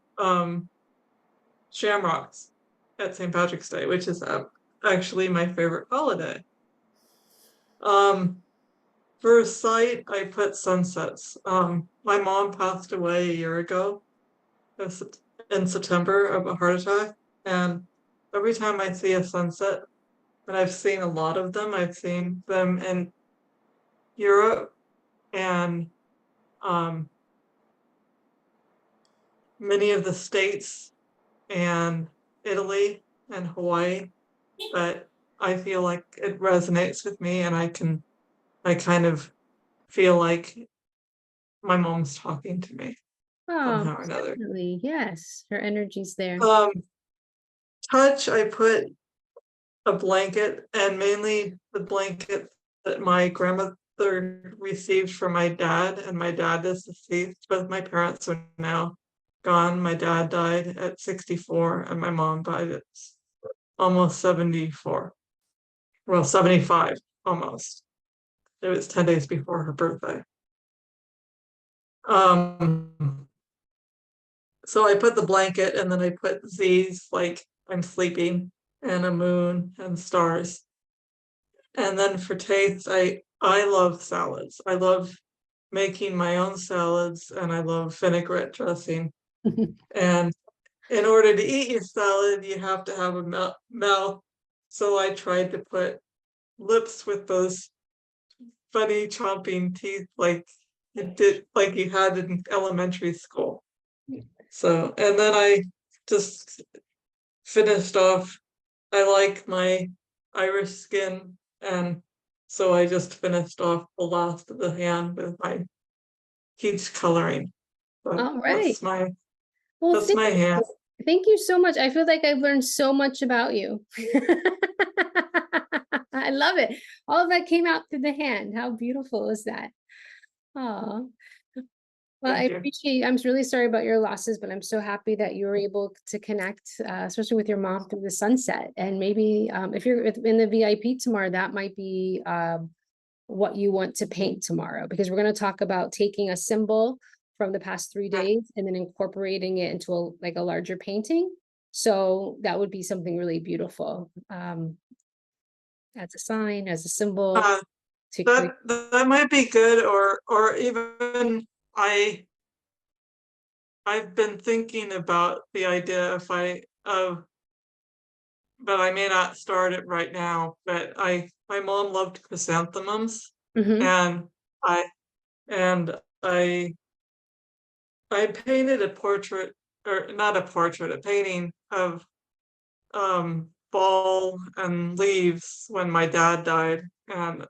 shamrocks at St. Patrick's Day, which is actually my favorite holiday. Um, for sight, I put sunsets. My mom passed away a year ago in in September of a heart attack, and every time I see a sunset, and I've seen a lot of them, I've seen them in Europe and um, many of the states and Italy and Hawaii, but I feel like it resonates with me and I kind of feel like my mom's talking to me Oh, somehow or most another. definitely. Yes, her energy's there. Um, touch, I put a blanket and mainly the blanket that my grandmother received from my dad, and my dad is deceased. Both my parents are now gone. My dad died at 64 and my mom died at almost 74. Well, 75 almost. It was 10 days before her birthday. Um, so I put the blanket and then I put Z's like I'm sleeping and a moon and stars. And then for taste, I love salads. I love making my own salads and I love vinaigrette dressing. And in order to eat your salad, you have to have a mouth. So I tried to put lips with those funny chomping teeth like like you had in elementary school. So and then I just finished off. I like my Irish skin, and so I just finished off the last of the hand with my peach coloring. But All right. Well, that's my hand. thank you so much. I feel like I've learned so much about you. I love it. All of that came out through the hand. How beautiful is that? Oh, well, I Thank you. appreciate, I'm really sorry about your losses, but I'm so happy that you were able to connect, especially with your mom through the sunset. And maybe if you're in the VIP tomorrow, that might be what you want to paint tomorrow, because we're going to talk about taking a symbol from the past 3 days and then incorporating it into like a larger painting. So that would be something really beautiful, as a sign, as a symbol Uh, to create. that might be good, or even I I've been thinking about the idea if I of but I may not start it right now. But my mom loved chrysanthemums, Mhm. and I and I painted a portrait, or not a portrait, a painting of fall and leaves when my dad died, and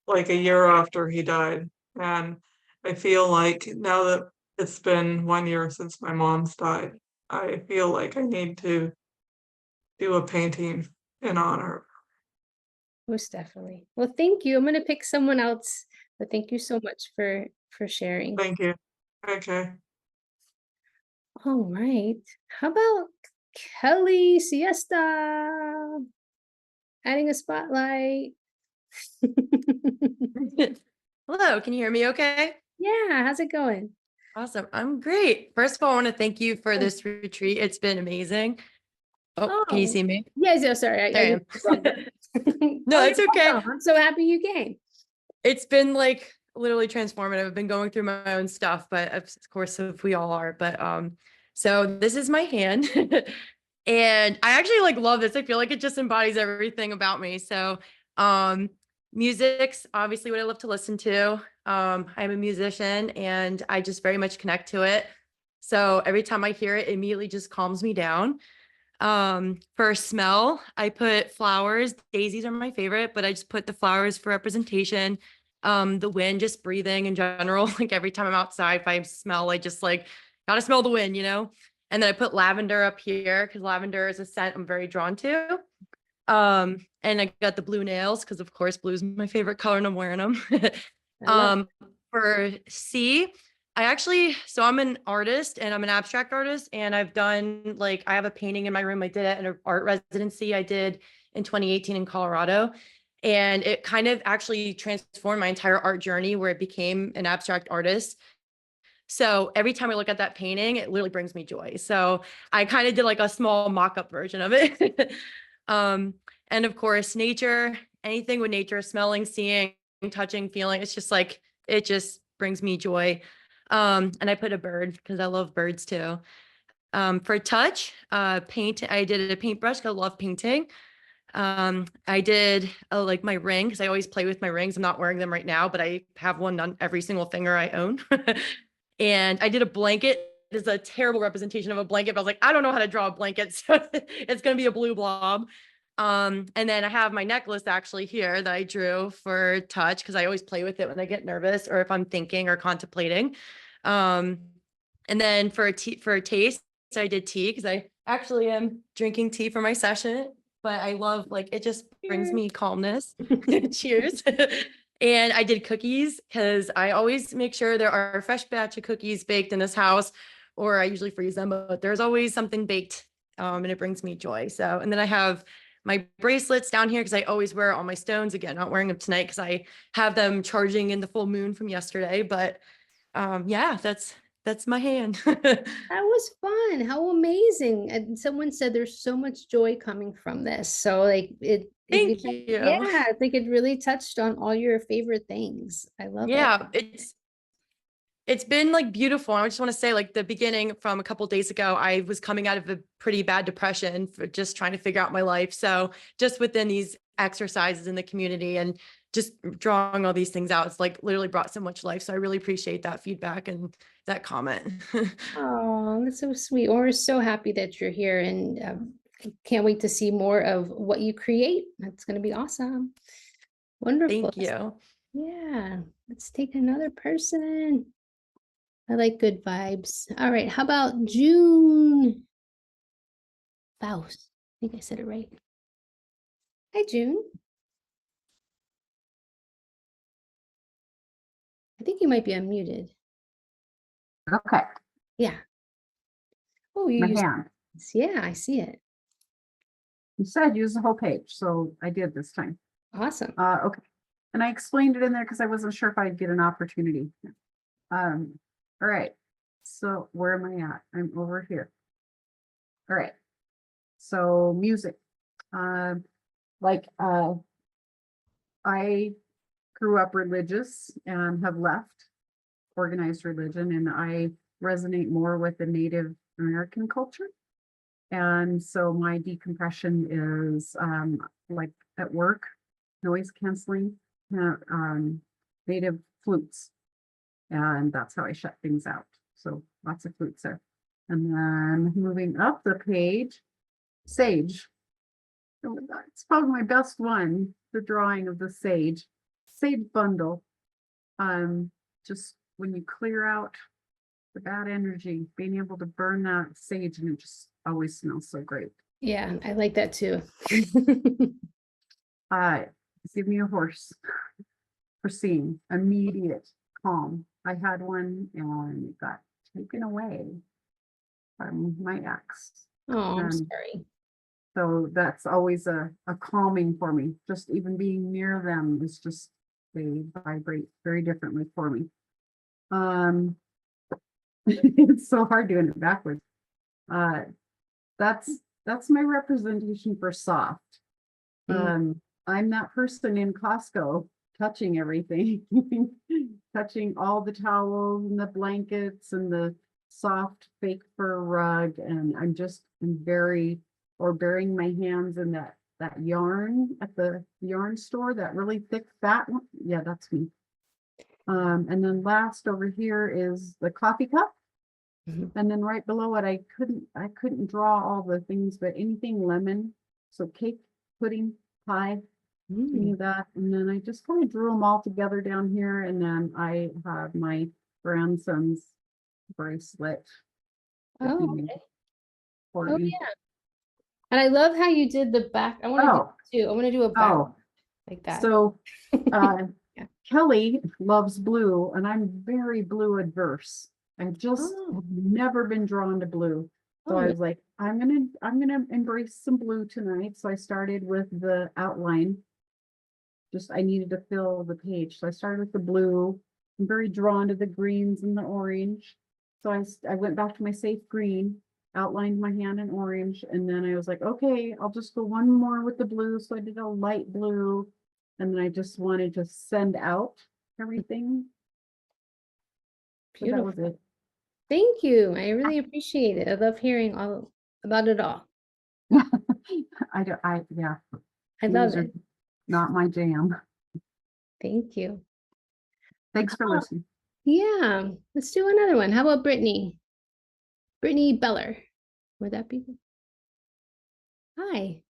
like a year after he died. And I feel like now that it's been 1 year since my mom's died, I feel like I need to do a painting in honor. Most definitely. Well, thank you. I'm gonna pick someone else, but thank you so much for sharing. Thank you. Okay. All right. How about Kelly Siesta? Adding a spotlight. Hello, can you hear me okay? Yeah, how's it going? Awesome. I'm great. First of all, I want to thank you for this retreat. It's been amazing. Oh, can you Oh, see me? yes, yeah, sorry, I There I didn't am. interrupt you. No, Oh, it's you're okay. welcome. I'm so happy you came. It's been like literally transformative. I've been going through my own stuff, but of course, if we all are. But so this is my hand. And I actually like love this. I feel like it just embodies everything about me. So um music's obviously what I love to listen to. I'm a musician and I just very much connect to it. So every time I hear it, it immediately just calms me down. For smell, I put flowers. Daisies are my favorite, but I just put the flowers for representation. The wind, just breathing in general. Like every time I'm outside, if I smell, I just like gotta smell the wind, you know? And then I put lavender up here because lavender is a scent I'm very drawn to. And I got the blue nails because of course blue is my favorite color and I'm wearing them. I love um, for C, so I'm an artist and I'm an abstract artist and I've done like, I have a painting in my room. I did it in an art residency I did in 2018 in Colorado. And it kind of actually transformed my entire art journey where it became an abstract artist. So every time I look at that painting, it literally brings me joy. So I kind of did like a small mock-up version of it. um, and of course, nature, anything with nature, smelling, seeing, touching, feeling, it's just like, it just brings me joy. And I put a bird because I love birds too. For touch, paint, I did a paintbrush because I love painting. I did like my ring because I always play with my rings. I'm not wearing them right now, but I have one on every single finger I own. And I did a blanket. It's a terrible representation of a blanket, but I was like, I don't know how to draw a blanket, so it's gonna be a blue blob. And then I have my necklace actually here that I drew for touch because I always play with it when I get nervous or if I'm thinking or contemplating. Um, and then for a taste, I did tea because I actually am drinking tea for my session, but I love like it just brings you. me calmness. Cheers. And I did cookies because I always make sure there are a fresh batch of cookies baked in this house, or I usually freeze them, but there's always something baked. And it brings me joy. So, and then I have my bracelets down here because I always wear all my stones. Again, not wearing them tonight because I have them charging in the full moon from yesterday. But yeah, that's my hand. That was fun. How amazing. And someone said there's so much joy coming from this. So like Thank yeah, you. I think it really touched on all your favorite things. I love it. Yeah, it's been like beautiful. I just want to say like the beginning from a couple days ago, I was coming out of a pretty bad depression for just trying to figure out my life. So just within these exercises in the community and just drawing all these things out, it's like literally brought so much life. So I really appreciate that feedback and that comment. Oh, that's so sweet. We're so happy that you're here and can't wait to see more of what you create. That's going to be awesome. Wonderful. Thank you. Yeah, let's take another person. I like good vibes. All right, how about June Faust? I think I said it right. Hi, June. I think you might be unmuted. Okay, Yeah. Oh, you my used, hand. yeah, I see it. You said use the whole page, so I did this time. Awesome. Okay. And I explained it in there because I wasn't sure if I'd get an opportunity. All right. So where am I at? I'm over here. All right. So music. Like I grew up religious and have left organized religion, and I resonate more with the Native American culture. And so my decompression is like at work, noise canceling, native flutes. And that's how I shut things out. So lots of flutes there. And then moving up the page, sage. Oh, it's probably my best one, the drawing of the sage bundle. Just when you clear out the bad energy, being able to burn that sage, and it just always smells so great. Yeah, I like that too. Uh, give me a horse for seeing immediate calm. I had one and it got taken away. my ex. Oh, I'm Um, sorry. So that's always a calming for me. Just even being near them is just, they vibrate very differently for me. It's so hard doing it backwards. Uh, that's my representation for soft. I'm that person in Costco touching everything, touching all the towels and the blankets and the soft fake fur rug, and I'm very, or burying my hands in that yarn at the yarn store, that really thick fat one. Yeah, that's me. And then last over here is the coffee cup. Mhm. And then right below it, I couldn't draw all the things, but anything lemon. So cake, pudding, pie, any Mm. of that. And then I just kind of drew them all together down here. And then I have my grandson's bracelet that he Oh, made okay. for Oh, me. yeah. And I love how you did the back. I want to do Oh, that too. I want to do a back oh, like that. so Yeah. Kelly loves blue, and I'm very blue adverse. I just Oh, have never been drawn to blue. So oh, I no. was like, I'm gonna embrace some blue tonight. So I started with the outline. Just I needed to fill the page. So I started with the blue. I'm very drawn to the greens and the orange. So I went back to my safe green, outlined my hand in orange, and then I was like, okay, I'll just go one more with the blue. So I did a light blue, and then I just wanted to send out everything. So that was Beautiful. it. Thank you. I really appreciate it. I love hearing all about it all. Yeah, I love these are it. not my jam. Thank you. Thanks for Oh, listening. yeah. Let's do another one. How about Brittany? Brittany Beller. Would that be? Hi.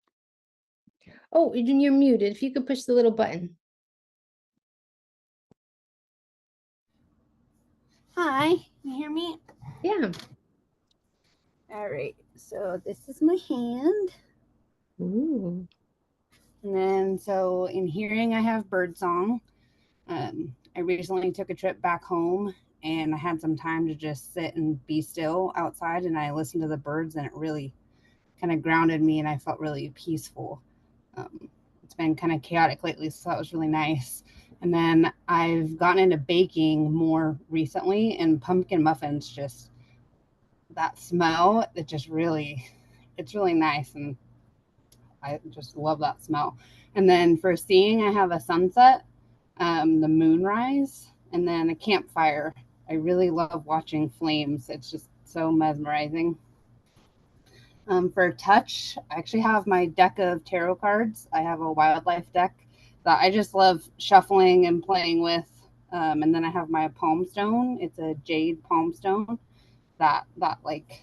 Oh, you're muted. If you could push the little button. Hi, you hear me? Yeah. All right, so this is my hand. Ooh. And then, so in hearing, I have birdsong. I recently took a trip back home and I had some time to just sit and be still outside, and I listened to the birds, and it really kind of grounded me and I felt really peaceful. It's been kind of chaotic lately, so that was really nice. And then I've gotten into baking more recently, and pumpkin muffins, just that smell, it's really nice, and I just love that smell. And then for seeing, I have a sunset, the moonrise, and then a campfire. I really love watching flames. It's just so mesmerizing. For touch, I actually have my deck of tarot cards. I have a wildlife deck that I just love shuffling and playing with. And then I have my palm stone. It's a jade palm stone. That like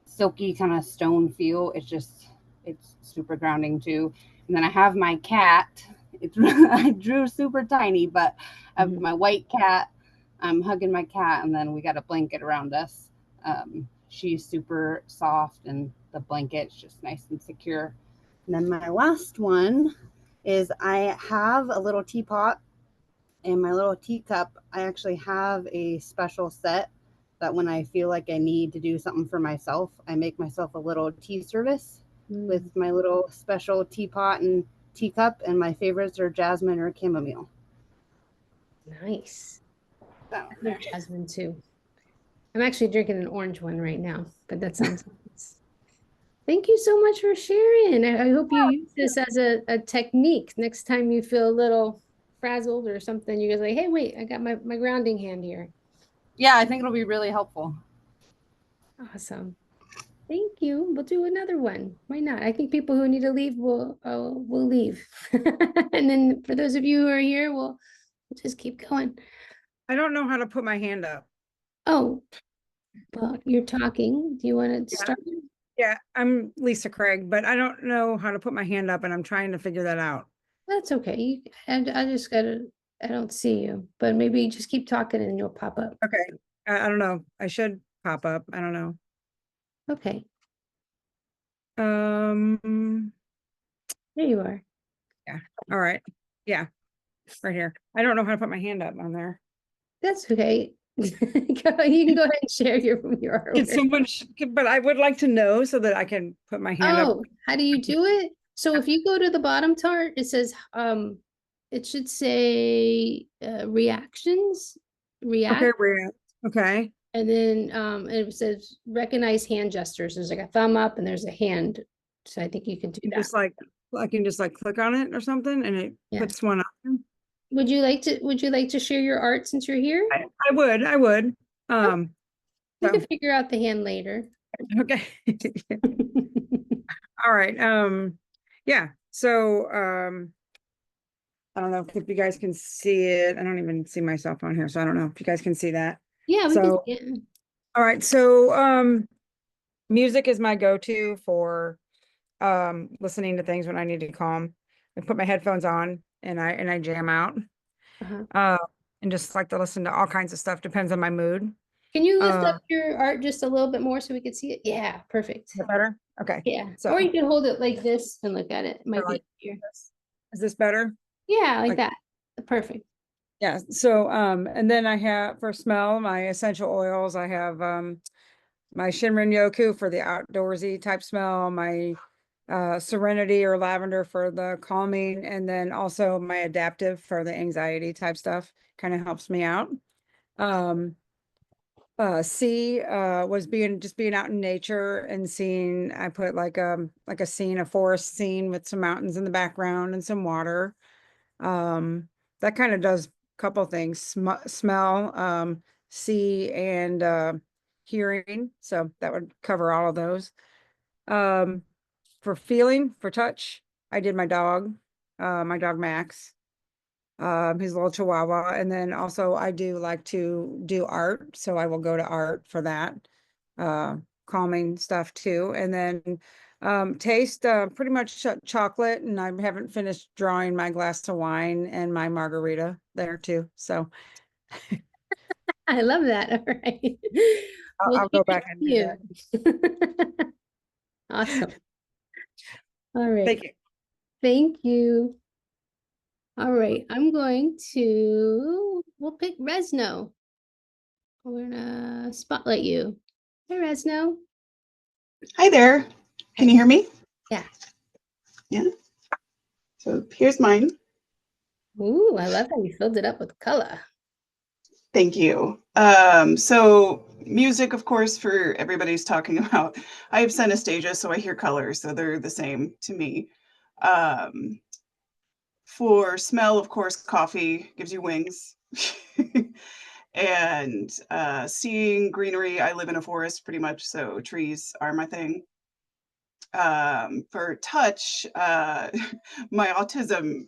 silky kind of stone feel. It's super grounding too. And then I have my cat. It's I drew super tiny, but I have my white cat. I'm hugging my cat, and then we got a blanket around us. She's super soft, and the blanket's just nice and secure. And then my last one is I have a little teapot and my little teacup. I actually have a special set that when I feel like I need to do something for myself, I make myself a little tea service with my little special teapot and teacup, and my favorites are jasmine or chamomile. Nice. So, I love jasmine too. I'm actually drinking an orange one right now, but that sounds nice. Thank you so much for sharing. I hope you use this as a technique next time you feel a little frazzled or something. You guys like, hey, wait, I got my grounding hand here. yeah, I think it'll be really helpful. Awesome. Thank you. We'll do another one. Why not? I think people who need to leave will leave. And then for those of you who are here, we'll just keep going. I don't know how to put my hand up. Oh, well, you're talking. Do you want to Yeah. start? Yeah, I'm Lisa Craig, but I don't know how to put my hand up, and I'm trying to figure that out. That's okay. And I just I don't see you, but maybe just keep talking and you'll pop up. Okay, I don't know. I should pop up. I don't know. Okay, Um, there you are. all right. Yeah, right here. I don't know how to put my hand up on there. That's okay. You can go ahead and share your Can artwork. someone, but I would like to know so that I can put my hand up. Oh, how do you do it? So if you go to the bottom chart, it says, it should say, reactions, react. Okay, okay. And then it says recognize hand gestures. There's like a thumb up and there's a hand. So I think you can do You that. just like, I can just like click on it or something and it Yeah. puts one on. Would you like to share your art since you're here? I would. We So, can figure out the hand later. okay. All right. Yeah. So, I don't know if you guys can see it. I don't even see myself on here, so I don't know if you guys can see that. Yeah, we can So, see it. all right. So, music is my go-to for listening to things when I need to calm. I put my headphones on and I jam out. Uh-huh. And just like to listen to all kinds of stuff, depends on my mood. Can you lift up your art just a little bit more so we can see it? Yeah, perfect. Is that better? Okay. Yeah. So, Or you can hold it like this and look at it. It might be like easier. is this better? Yeah, like like- that. Perfect. Yeah. So, and then I have for smell, my essential oils, I have my Shinrin Yoku for the outdoorsy type smell, my Serenity or lavender for the calming, and then also my adaptive for the anxiety type stuff. Kind of helps me out. C was being out in nature and seeing, I put like a scene, a forest scene with some mountains in the background and some water. That kind of does a couple things, smell, see, and hearing. So that would cover all of those. For feeling, for touch, I did my dog Max. He's a little chihuahua. And then also I do like to do art. So I will go to art for that. Calming stuff too. And then taste, pretty much chocolate. And I haven't finished drawing my glass of wine and my margarita there too. So I love that. All right. I'll go back and do that. Awesome. All right. Thank you. Thank you. All right. We'll pick Resno. We're gonna spotlight you. Hey, Resno. Hi there. Can you hear me? Yeah. Yeah. So here's mine. Ooh, I love how you filled it up with color. Thank you. So music, of course, for everybody's talking about. I have synesthesia, so I hear colors, so they're the same to me. For smell, of course, coffee gives you wings. And seeing greenery, I live in a forest pretty much, so trees are my thing. For touch, my autism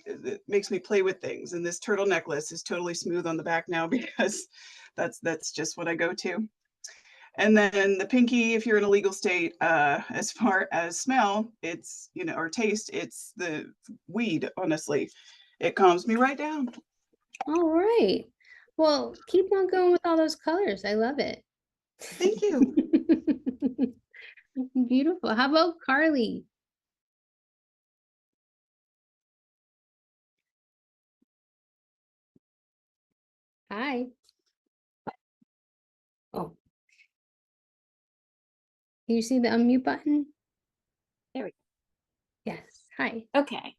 makes me play with things, and this turtle necklace is totally smooth on the back now because that's just what I go to. And then the pinky, if you're in a legal state, as far as smell, it's, or taste, it's the weed, honestly. It calms me right down. All right. Well, keep on going with all those colors. I love it. Thank you. Beautiful. How about Carly? Hi. Oh. Can you see the unmute button? There we go. Yes. Hi. Okay.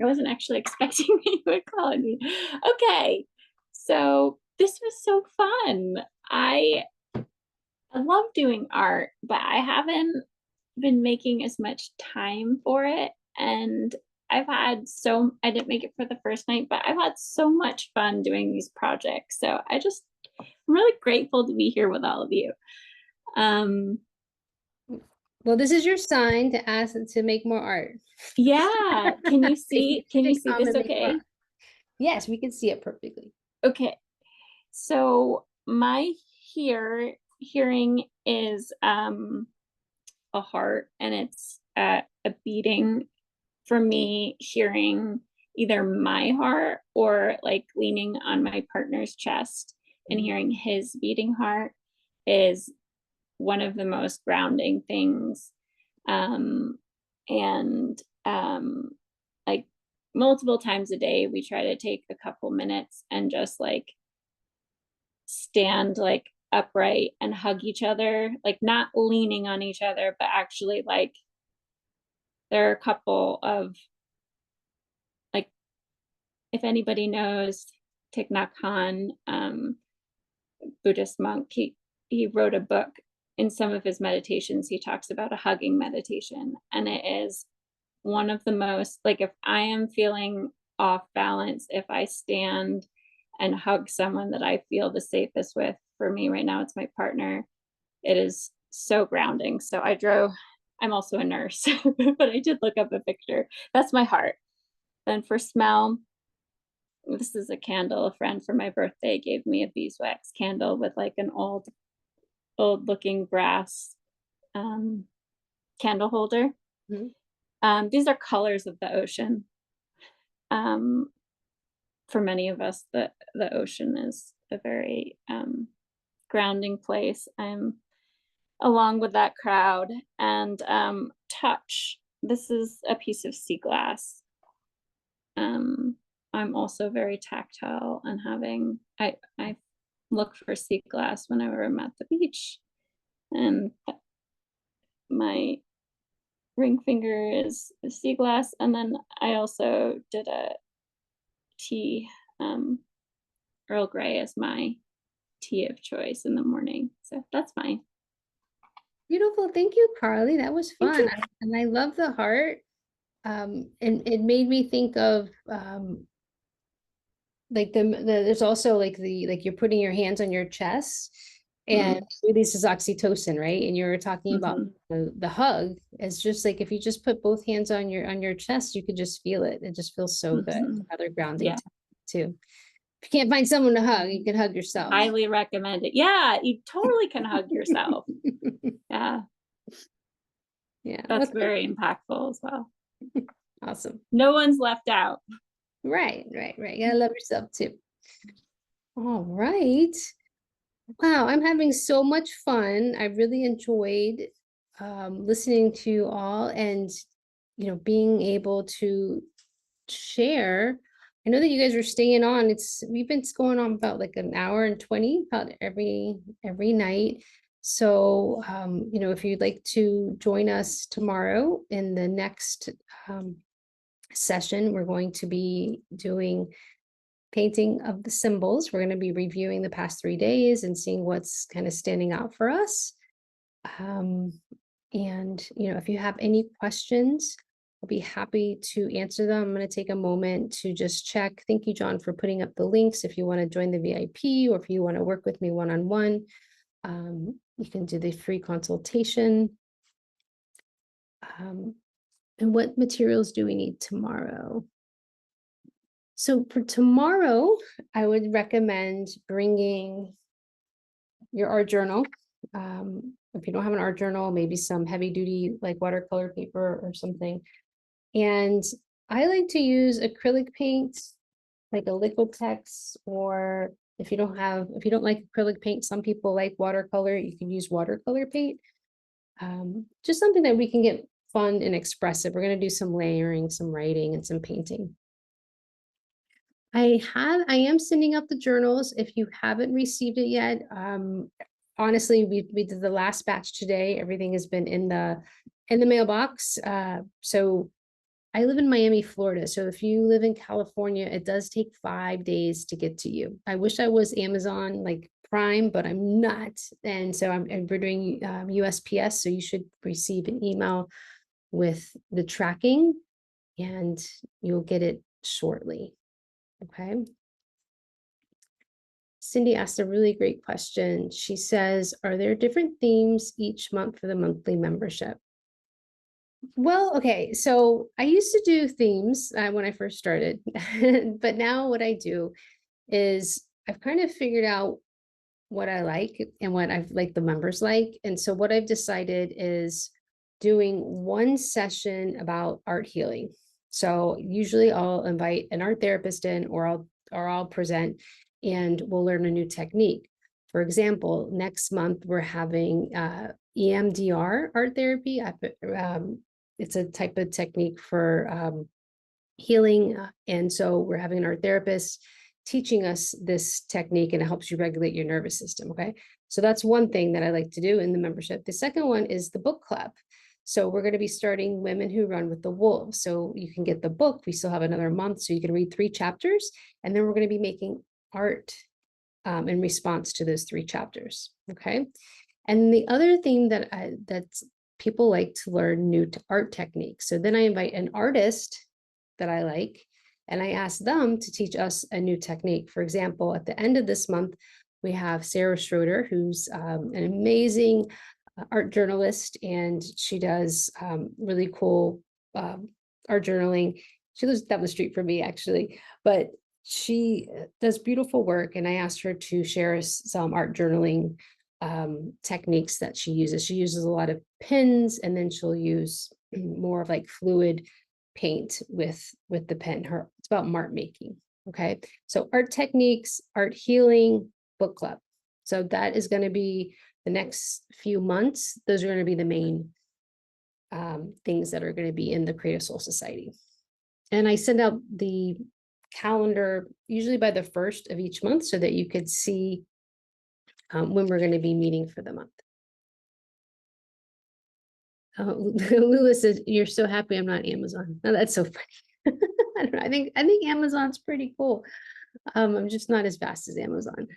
I wasn't actually expecting you would call me. Okay. So this was so fun. I love doing art, but I haven't been making as much time for it. And I didn't make it for the first night, but I've had so much fun doing these projects. So I'm really grateful to be here with all of you. Well, this is your sign to ask to make more art. Yeah. Can you see this okay? Yes, we can see it perfectly. Okay. So my hearing is a heart, and it's a beating for me. Hearing either my heart or like leaning on my partner's chest and hearing his beating heart is one of the most grounding things. And like multiple times a day, we try to take a couple minutes and just like stand like upright and hug each other, like not leaning on each other, but actually like there are a couple of, like, if anybody knows Thich Nhat Hanh, Buddhist monk, he wrote a book. In some of his meditations, he talks about a hugging meditation, and it is one of the most, like, if I am feeling off balance, if I stand and hug someone that I feel the safest with, for me right now, it's my partner. It is so grounding. So I'm also a nurse, but I did look up a picture. That's my heart. Then for smell, this is a candle. A friend for my birthday gave me a beeswax candle with like an old looking brass candle holder. Mhm. These are colors of the ocean. For many of us, the ocean is a very grounding place. I'm along with that crowd. And touch. This is a piece of sea glass. I'm also very tactile, and I look for sea glass whenever I'm at the beach, and my ring finger is sea glass. And then I also did a tea, Earl Grey as my tea of choice in the morning. So that's fine. Beautiful. Thank you, Carly. That was Thank fun. you. And I love the heart. And it made me think of like there's also like you're putting your hands on your chest and releases oxytocin, right? And you were talking about the hug. It's just like if you just put both hands on your chest, you could just feel it. It just feels so good. Another grounding Yeah. too. If you can't find someone to hug, you can hug yourself. Highly recommend it. Yeah, you totally can hug yourself. Yeah, Yeah, that's okay. very impactful as well. Awesome. No one's left out. Right. You gotta love yourself too. All right. Wow, I'm having so much fun. I really enjoyed listening to you all and, being able to share. I know that you guys are staying on. We've been going on about like an hour and 20 about every night. So, if you'd like to join us tomorrow in the next session, we're going to be doing painting of the symbols. We're going to be reviewing the past 3 days and seeing what's kind of standing out for us. And, if you have any questions, I'll be happy to answer them. I'm going to take a moment to just check. Thank you, John, for putting up the links. If you want to join the VIP or if you want to work with me one-on-one, you can do the free consultation. And what materials do we need tomorrow? So for tomorrow, I would recommend bringing your art journal. If you don't have an art journal, maybe some heavy duty like watercolor paper or something. And I like to use acrylic paint, like a Liquitex, or if you don't like acrylic paint, some people like watercolor, you can use watercolor paint. Just something that we can get fun and expressive. We're going to do some layering, some writing, and some painting. I am sending out the journals. If you haven't received it yet, honestly, we did the last batch today. Everything has been in the mailbox. So I live in Miami, Florida. So if you live in California, it does take 5 days to get to you. I wish I was Amazon like Prime, but I'm not. And so we're doing USPS. So you should receive an email with the tracking and you'll get it shortly. Okay. Cindy asked a really great question. She says, are there different themes each month for the monthly membership? Well, okay, so I used to do themes when I first started, but now what I do is I've kind of figured out what I like and what I've like the members like. And so what I've decided is doing one session about art healing. So usually I'll invite an art therapist in or I'll present and we'll learn a new technique. For example, next month we're having EMDR art therapy. It's a type of technique for healing. And so we're having an art therapist teaching us this technique, and it helps you regulate your nervous system. Okay. So that's one thing that I like to do in the membership. The second one is the book club. So we're going to be starting Women Who Run with the Wolves. So you can get the book. We still have another month, so you can read 3 chapters, and then we're going to be making art in response to those 3 chapters. Okay. And the other thing that that's people like to learn new art techniques. So then I invite an artist that I like, and I ask them to teach us a new technique. For example, at the end of this month, we have Sarah Schroeder, who's an amazing art journalist, and she does really cool art journaling. She lives down the street from me, actually, but she does beautiful work, and I asked her to share us some art journaling techniques that she uses. She uses a lot of pens, and then she'll use more of like fluid paint with the pen. It's about mark making. Okay, so art techniques, art healing, book club. So that is going to be the next few months. Those are going to be the main things that are going to be in the Creative Soul Society. And I send out the calendar usually by the 1st of each month, so that you could see when we're going to be meeting for the month. Lula says, "You're so happy I'm not Amazon." No, that's so funny. I don't know. I think Amazon's pretty cool. I'm just not as fast as Amazon.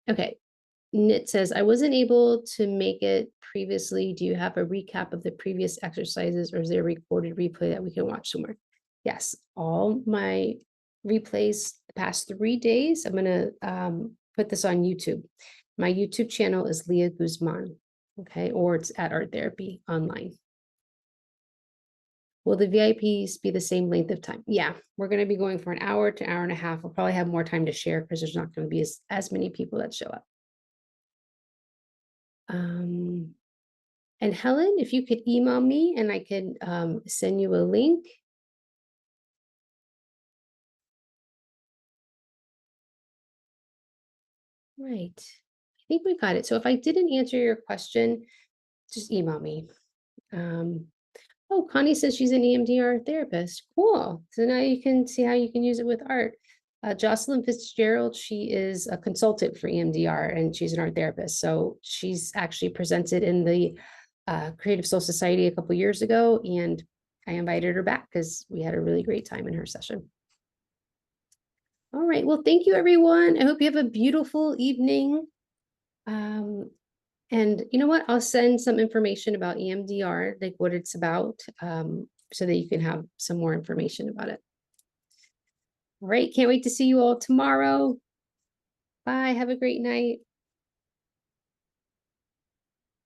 Okay. Knit says, "I wasn't able to make it previously. Do you have a recap of the previous exercises, or is there a recorded replay that we can watch somewhere?" Yes, all my replays the past 3 days. I'm going to put this on YouTube. My YouTube channel is Leah Guzman. Okay, or it's at Art Therapy Online. Will the VIPs be the same length of time? Yeah, we're going to be going for an hour to hour and a half. We'll probably have more time to share because there's not going to be as many people that show up. And Helen, if you could email me and I could send you a link. Right. I think we got it. So if I didn't answer your question, just email me. Oh, Connie says she's an EMDR therapist. Cool. So now you can see how you can use it with art. Jocelyn Fitzgerald, she is a consultant for EMDR, and she's an art therapist. So she's actually presented in the Creative Soul Society a couple years ago, and I invited her back because we had a really great time in her session. All right. Well, thank you, everyone. I hope you have a beautiful evening. And you know what? I'll send some information about EMDR, like what it's about, so that you can have some more information about it. All right. Can't wait to see you all tomorrow. Bye. Have a great night.